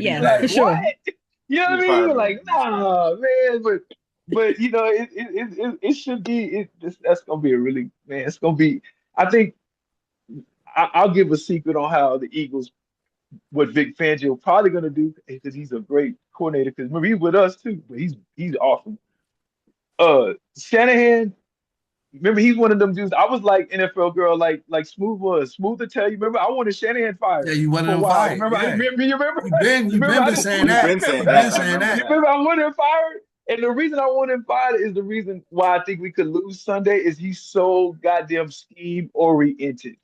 Yeah, that would be for Like, sure. what? You know what I mean? You're like, nah, man. But it should be. That's gonna be a really, man. It's gonna be. I think I'll give a secret on how the Eagles, what Vic Fangio probably gonna do because he's a great coordinator. Because remember he's with us too, but he's awesome. Shanahan. Remember, he's one of them dudes. I was like NFL girl, like Smooth was. Smooth to tell you. Remember, I wanted Shanahan fired Yeah, you wanted for a him while. fired. Remember, Yeah. you remember? You've been saying that. You've been saying You've that. been saying that. You remember I wanted him fired? And the reason I want him fired is the reason why I think we could lose Sunday is he's so goddamn scheme oriented.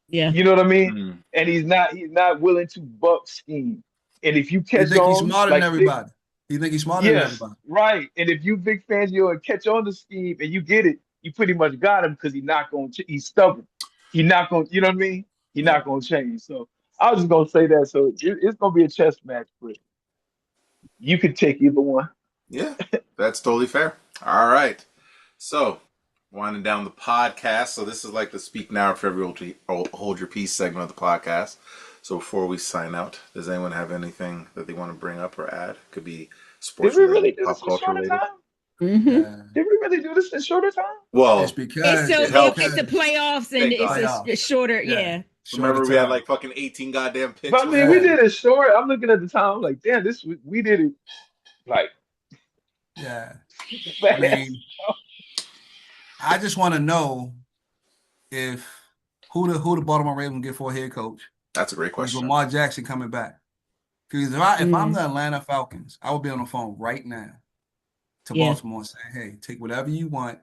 Yeah. You know what I mean? And he's not willing to buck scheme. And if you You catch think he's on, smarter like than everybody. You think he's smarter than yes, everybody. right. And if you Vic Fangio and catch on the scheme and you get it, you pretty much got him because he's stubborn. He's not going, you know what I mean? He's not going to change. So I was just going to say that. So it's going to be a chess match, but you could take either one. Yeah, that's totally fair. All right. So, winding down the podcast. So, this is like the speak now for everyone hold your peace segment of the podcast. So, before we sign out, does anyone have anything that they want to bring up or add? Could be sports Did we really related, do pop this in culture shorter related. time? Yeah. Did we really do this in shorter time? Well, It's because It's helps. the playoffs and Thank God. it's a shorter. Yeah. remember we had like fucking 18 goddamn picks. But I mean, we did it short. I'm looking at the time, like, damn, we did it like Yeah. fast. I mean, I just want to know if who the Baltimore Ravens get for a head coach. That's a great Is question. Lamar Jackson coming back? Because if I'm the Atlanta Falcons, I would be on the phone right now to Baltimore and say, hey, take whatever you want.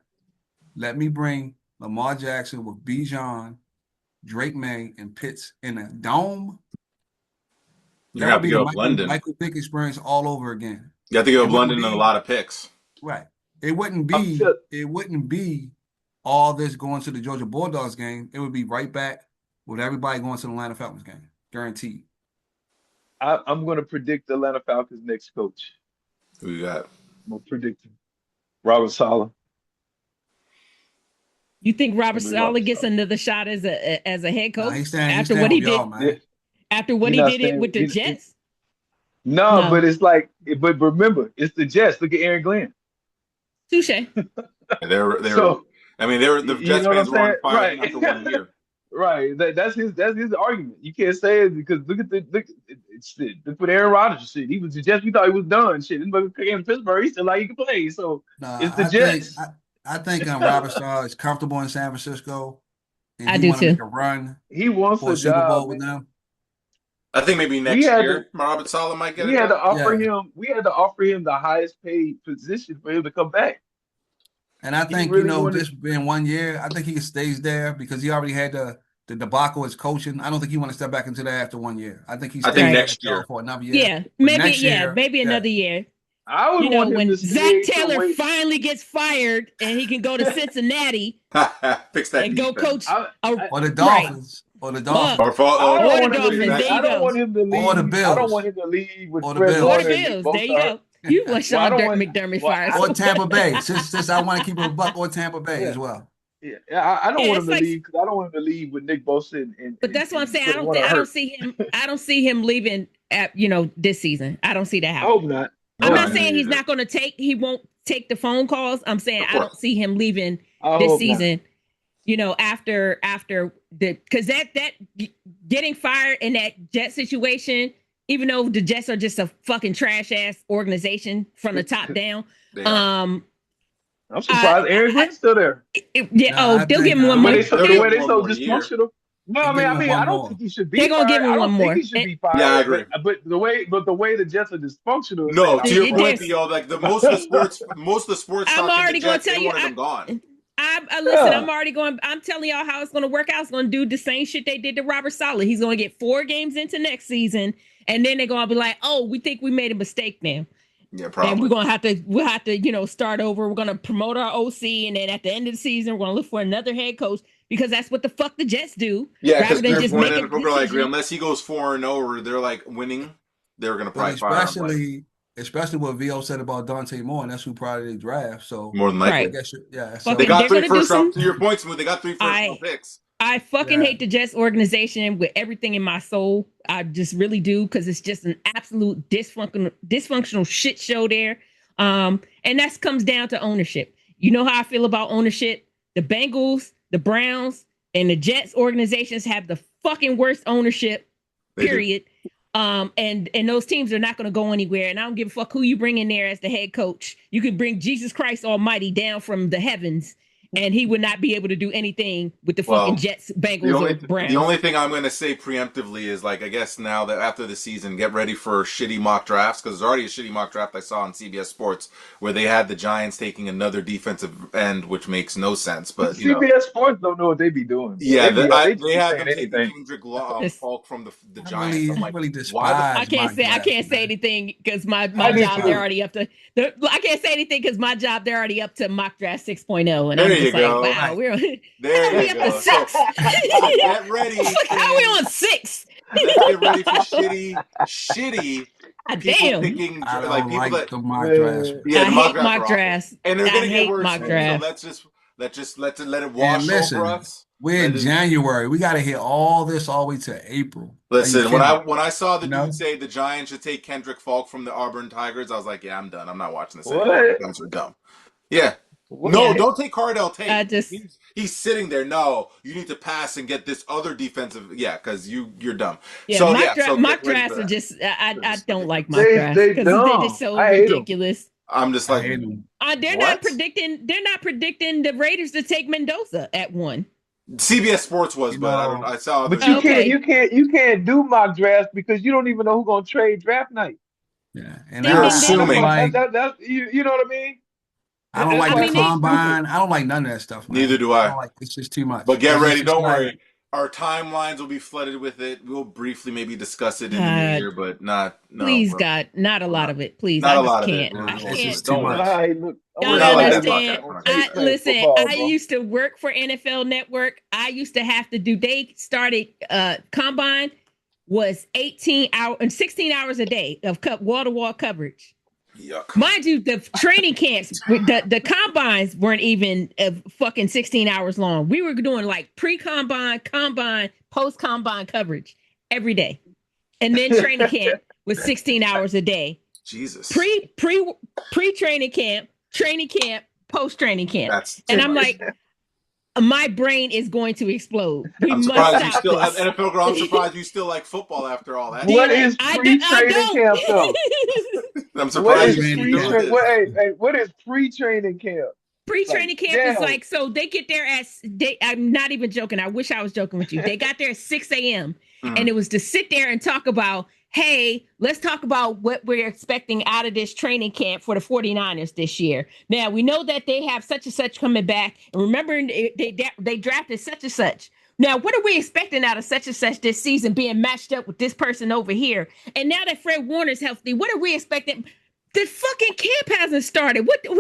Let me bring Lamar Jackson with Bijan, Drake May, and Pitts in a dome. You have to go up the London. Michael Vick experience all over again. You have to go up London and a lot of picks. Right. It wouldn't be all this going to the Georgia Bulldogs game. It would be right back with everybody going to the Atlanta Falcons game. Guaranteed. I'm going to predict the Atlanta Falcons' next coach. Who you got? I'm going to predict him. Robert Saleh. You think Robert Saleh gets another shot as a head coach after what he did? After what he did with the Jets? No, but it's like, but remember, it's the Jets. Look at Aaron Glenn. Touche. So I mean, they were the you Jets know what I'm fans were saying? on fire Right. after 1 year. Right. That's his argument. You can't say it because it's look with Aaron Rodgers shit. He was the Jets. We thought he was done. Shit. This motherfucker came to Pittsburgh. He still like he can play. So Nah, it's the Jets. I think Robert Starr is comfortable in San Francisco, and I he do want to too. make a run He wants for a a Super job, Bowl with man. them. I think maybe We next had to year, Robert Saleh might get we a had to job. offer Yeah, him we had to offer him the highest paid position for him to come back. and I He think really wanted. this being 1 year, I think he stays there because he already had the debacle as coaching. I don't think he want to step back into that after 1 year. I think he I think stays Right. there next year. for another year. Yeah, But maybe. next Yeah, year, maybe yeah, another year. I would You know, want him when to Zach stay to Taylor wait. finally gets fired and he can go to Cincinnati Fix that and go defense. coach. A, or the right. Dolphins, or the Fuck. Dolphins, I don't Or the want him to Dolphins. leave. There I you don't go. want him to or the leave. I don't want Bills, him to leave with or the Fred Bills. Or the Warner and Nick Bills. There you Bosa. go. You want Well, I Sean don't Dirt want. McDermott Well, fired. Or Tampa Bay. Since I want to keep it a buck, or Tampa Bay yeah, as well. yeah. I don't Yeah, want it's him to like, leave because I don't want him to leave with Nick Bosa but that's what I'm and saying. Fred Warner I don't hurt. see him. I don't see him leaving at this season. I don't see that I happening. hope not. I I'm hope No, not me not. saying he's neither. not going to take. He won't take the phone calls. I'm saying Of I don't course. see him leaving I this hope not. season. After the because that getting fired in that Jet situation, even though the Jets are just a fucking trash ass organization from the top down. They are. I'm surprised Aaron Glenn still there. I They'll give think him one The way more. they They'll the give way him they one so more year. dysfunctional. No, they give him I one don't think more. he should They're be gonna give fired. him I one don't think more. he should be Yeah, I fired. agree. But the way the Jets are dysfunctional is saying No, I'm to your point, surprised. There's Theo, like most of the sports I'm talk in the already going to Jets, tell they you. wanted them gone. I listen. Yeah. I'm already going. I'm telling y'all how it's going to work out. It's going to do the same shit they did to Robert Saleh. He's going to get 4 games into next season, and then they're going to be like, "Oh, we think we made a mistake now." Yeah, And probably. we'll have to, start over. We're gonna promote our OC, and then at the end of the season, we're gonna look for another head coach because that's what the fuck the Jets do. Yeah, Rather because than to your just point, make a and people are like, decision. unless he goes 4-0 or they're like winning, they're gonna But probably fire him. Like, especially what VO said about Dante Moore, and that's who probably they draft. So more than I likely, Right. guess yeah. they Fucking, So got they're 3 gonna do first round. some. To your point, Smooth, they got 3 first round picks. I fucking Yeah. hate the Jets organization with everything in my soul. I just really do because it's just an absolute dysfunctional shit show there. And that comes down to ownership. You know how I feel about ownership. The Bengals, the Browns, and the Jets organizations have the fucking worst ownership. They do. Period. And those teams are not going to go anywhere. And I don't give a fuck who you bring in there as the head coach. You could bring Jesus Christ Almighty down from the heavens, and he would not be able to do anything with the fucking Jets, Bengals, or Browns. The only thing I'm going to say preemptively is, like, I guess now that after the season, get ready for shitty mock drafts, because there's already a shitty mock draft I saw on CBS Sports where they had the Giants taking another defensive end, which makes no sense. But CBS Sports don't know what they be doing. Bro. yeah, They just they be have saying them taking anything. Kendrick Falk from the I Giants. I'm really, like, really why the despise. I can't say man. anything because my I do job too. they're already up to. I can't say anything because my job they're already up to mock draft 6.0, and There I'm you just go. like, wow, we're There we you up go. to 6. So, get ready. How are we on 6? Let's get ready for shitty people Damn. picking I like don't people like that the mock drafts. yeah, I the mock hate drafts mock are awful. drafts. And they're I gonna get hate worse mock too. So drafts. let it And wash over listen, us. we're in January. We got to hit all this all the way to April. Listen, when kidding? I saw the No? dude say the Giants should take Kendrick Falk from the Auburn Tigers, I was like, yeah, I'm done. I'm not watching this anymore. What? You guys are dumb. Yeah. What? No, don't take Cardell Tate. I just He's sitting there. No, you need to pass and get this other defensive. Yeah, because you're dumb. yeah, So mock, so mock get ready drafts for are that. just I Just don't like ridiculous. mock drafts They because they're dumb. just so I hate 'em. ridiculous. I'm just I like, hate them. They're what? not predicting. They're not predicting the Raiders to take Mendoza at 1. CBS Sports was, but I don't. I saw. But the you can't do mock drafts because you don't even know who's gonna trade draft night. Yeah, and Ding, You're ding, ding. assuming. That's you know what I mean? I don't like I the mean, combine. I don't like none of that stuff, man. Neither do I. don't like it's just too much. But get It's ready. just Don't like- worry. Our timelines will be flooded with it. We'll briefly maybe discuss it in the new year, but not. No, please, bro. God, not a lot of it. Please, Not I a just lot of can't. it. I It's can't. just too Don't worry. much. Hey, look, Y'all We're don't not like that understand. podcast. Listen, Football, I bro. used to work for NFL Network. I used to have to do. They started combine was 18 hours and 16 hours a day of wall-to-wall coverage. Yuck. Mind you, the training camps, the combines weren't even fucking 16 hours long. We were doing like pre-combine, combine, post-combine coverage every day. And then training camp was 16 hours a day. Jesus. Pre-training camp, training camp, post training camp. That's And too I'm much. like, my brain is going to explode. We I'm must surprised you stop still this. NFL girl. I'm surprised you still like football after all that. What Like, is pre-training camp though? I'm What surprised is you Pre-training still doing camp. this. what is pre-training camp? Pre-training Like, camp is damn. like, so they get there I'm not even joking. I wish I was joking with you. They got there at 6 a.m. and it was to sit there and talk about, hey, let's talk about what we're expecting out of this training camp for the 49ers this year. Now, we know that they have such and such coming back. And remember, they drafted such and such. Now, what are we expecting out of such and such this season being matched up with this person over here? And now that Fred Warner's healthy, what are we expecting? The fucking camp hasn't started. What are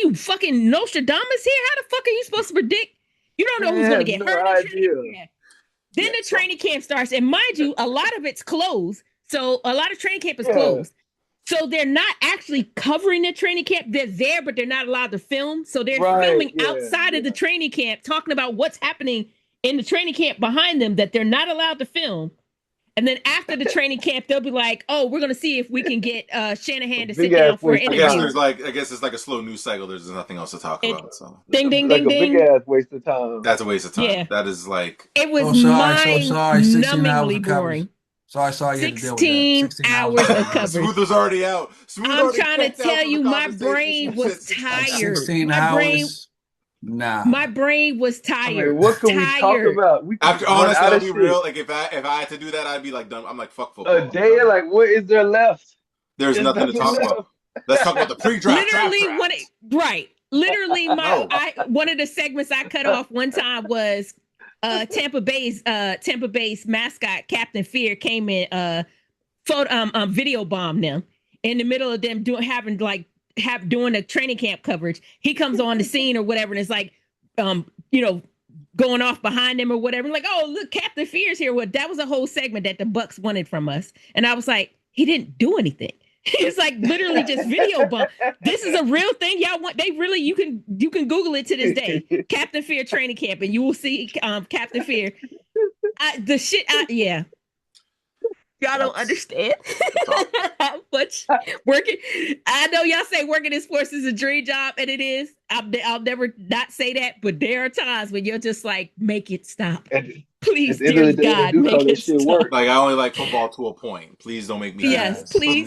you fucking Nostradamus here? How the fuck are you supposed to predict? You don't know who's going to get hurt in training camp. Then the training camp starts, and mind you, a lot of it's closed. So a lot of training camp is closed. So they're not actually covering the training camp. They're there, but they're not allowed to film. So they're filming outside of the training camp, talking about what's happening in the training camp behind them that they're not allowed to film. And then after the training camp, they'll be like, "Oh, we're going to see if we can get Shanahan to sit down for an interview." I guess it's like a slow news cycle. There's nothing else to talk about. So ding, ding, like ding, ding. Big ass waste of time. That's a waste of time. Yeah. That is like it was sorry. 16 hours mind-numbingly of boring. coverage. Sorry, you had to deal with 16 that. 16 hours of coverage. Smooth was already out. I'm trying to tell you, my brain was tired. 16 hours. Nah. My brain was tired. I mean, what can we talk about? We After honestly, I'll be real. Like if I had to do that, I'd be like done. I'm like fuck football. A day, like what is there left? There's nothing to talk about. Let's talk about the pre-draft. Literally, literally, one of the segments I cut off one time was Tampa Bay's mascot Captain Fear came in, video bombed them in the middle of them doing the training camp coverage. He comes on the scene or whatever, and it's like, going off behind him or whatever. Like, oh, look, Captain Fear's here. Well, that was a whole segment that the Bucks wanted from us, and I was like, he didn't do anything. It's like literally just video bump. This is a real thing. Y'all want? They really? You can Google it to this day. Captain Fear training camp, and you will see Captain Fear. Yeah. Y'all don't understand how much working. I know y'all say working in sports is a dream job, and it is. I'll never not say that, but there are times when you're just like, make it stop. Please, dear God, make it stop. Like I only like football to a point. Please don't make me. Yes, please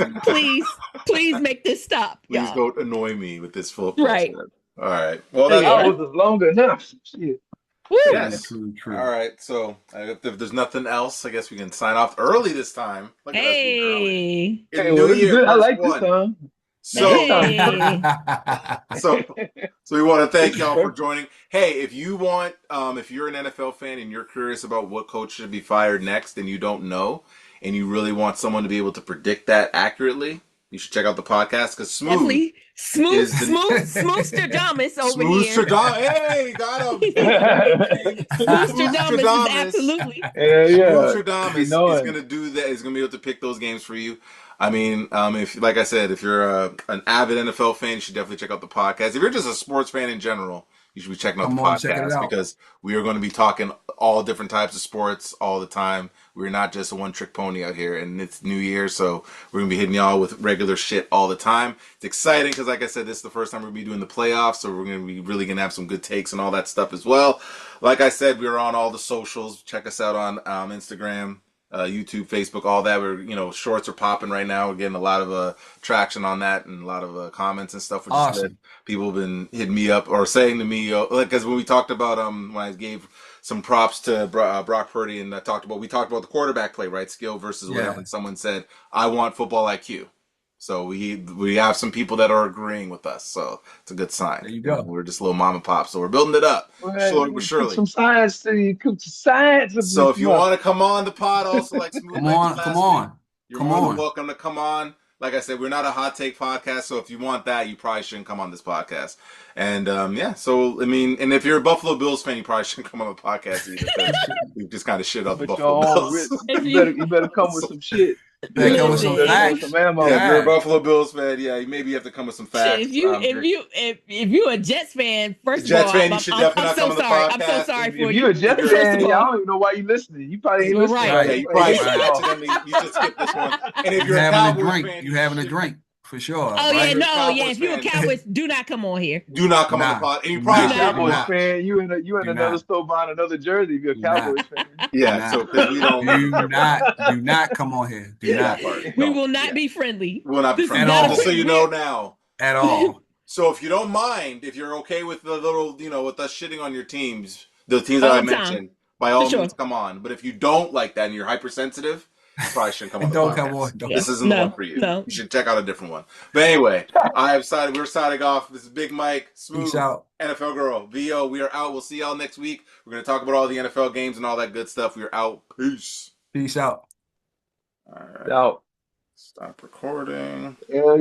make this stop. Please don't annoy me with this football. Right. Shit. All right. Well, that was long enough. Shit. Woo. Yes. True. All right. So if there's nothing else, I guess we can sign off early this time. Look at us being early. New Year, I like this time. So we want to thank y'all for joining. Hey, if you want, if you're an NFL fan and you're curious about what coach should be fired next and you don't know, and you really want someone to be able to predict that accurately, you should check out the podcast because Smoothstradamus over here. Hey, got him. Smoothstradamus is absolutely. Smoothstradamus is going to do that. He's going to be able to pick those games for you. I mean, if like I said, if you're an avid NFL fan, you should definitely check out the podcast. If you're just a sports fan in general, you should be checking out the podcast because we are going to be talking all different types of sports all the time. We're not just a one-trick pony out here, and it's New Year, so we're going to be hitting y'all with regular shit all the time. It's exciting because, like I said, this is the first time we're going to be doing the playoffs, so we're going to be really going to have some good takes and all that stuff as well. Like I said, we're on all the socials. Check us out on Instagram, YouTube, Facebook, all that. We're, shorts are popping right now. We're getting a lot of traction on that and a lot of comments and stuff. Which is good. People have been hitting me up or saying to me, because when we talked about, when I gave some props to Brock Purdy and we talked about the quarterback play, right? Skill versus whatever. And someone said, I want football IQ. So we have some people that are agreeing with us. So it's a good sign. There you go. We're just little mom and pop. So we're building it up. Slowly but surely. Some science to you. So if you want to come on the pod also, like Smooth, come on. You're more than welcome to come on. Like I said, we're not a hot take podcast, so if you want that, you probably shouldn't come on this podcast. And so I mean, and if you're a Buffalo Bills fan, you probably shouldn't come on the podcast either. We just kind of shit out the Buffalo Bills. You better come with some shit. Come with some facts. If you're a Buffalo Bills fan, maybe you have to come with some facts. If you a Jets fan, first Jets of all, fan, you should definitely not come on the podcast. I'm so sorry for you. If you're a Jets fan, I don't even know why you listening. You probably ain't listening. Right. You probably accidentally you should skip this one. And if you're a Cowboys fan, you having a drink. for sure. Oh right? yeah, no, Cowboys yeah. If you're a fan. Cowboys, do not come on here. Do not come on the Nah. pod, and you Nah. probably You're a should Cowboys not. fan. You in Do another not. store buying another jersey if you're a Do not. Cowboys fan. Yeah, Nah. so because we don't Do not come on here. Do that not part. We Don't. will not Yeah. be friendly. We will not be This is friends. not a Just so friend- you know now. at all. So if you don't mind, if you're okay with the little, with us shitting on your teams, the teams that All I the time. mentioned, by all For means, sure. come on. But if you don't like that and you're hypersensitive, you probably shouldn't come on the Don't podcast. come on. Don't. This isn't the one for you. No. You should check out a different one. But anyway, we're signing off. This is Big Mike, Smooth, Peace out. NFL Girl, VO. We are out. We'll see y'all next week. We're going to talk about all the NFL games and all that good stuff. We're out. Peace. Peace out. All right. Out. Stop recording.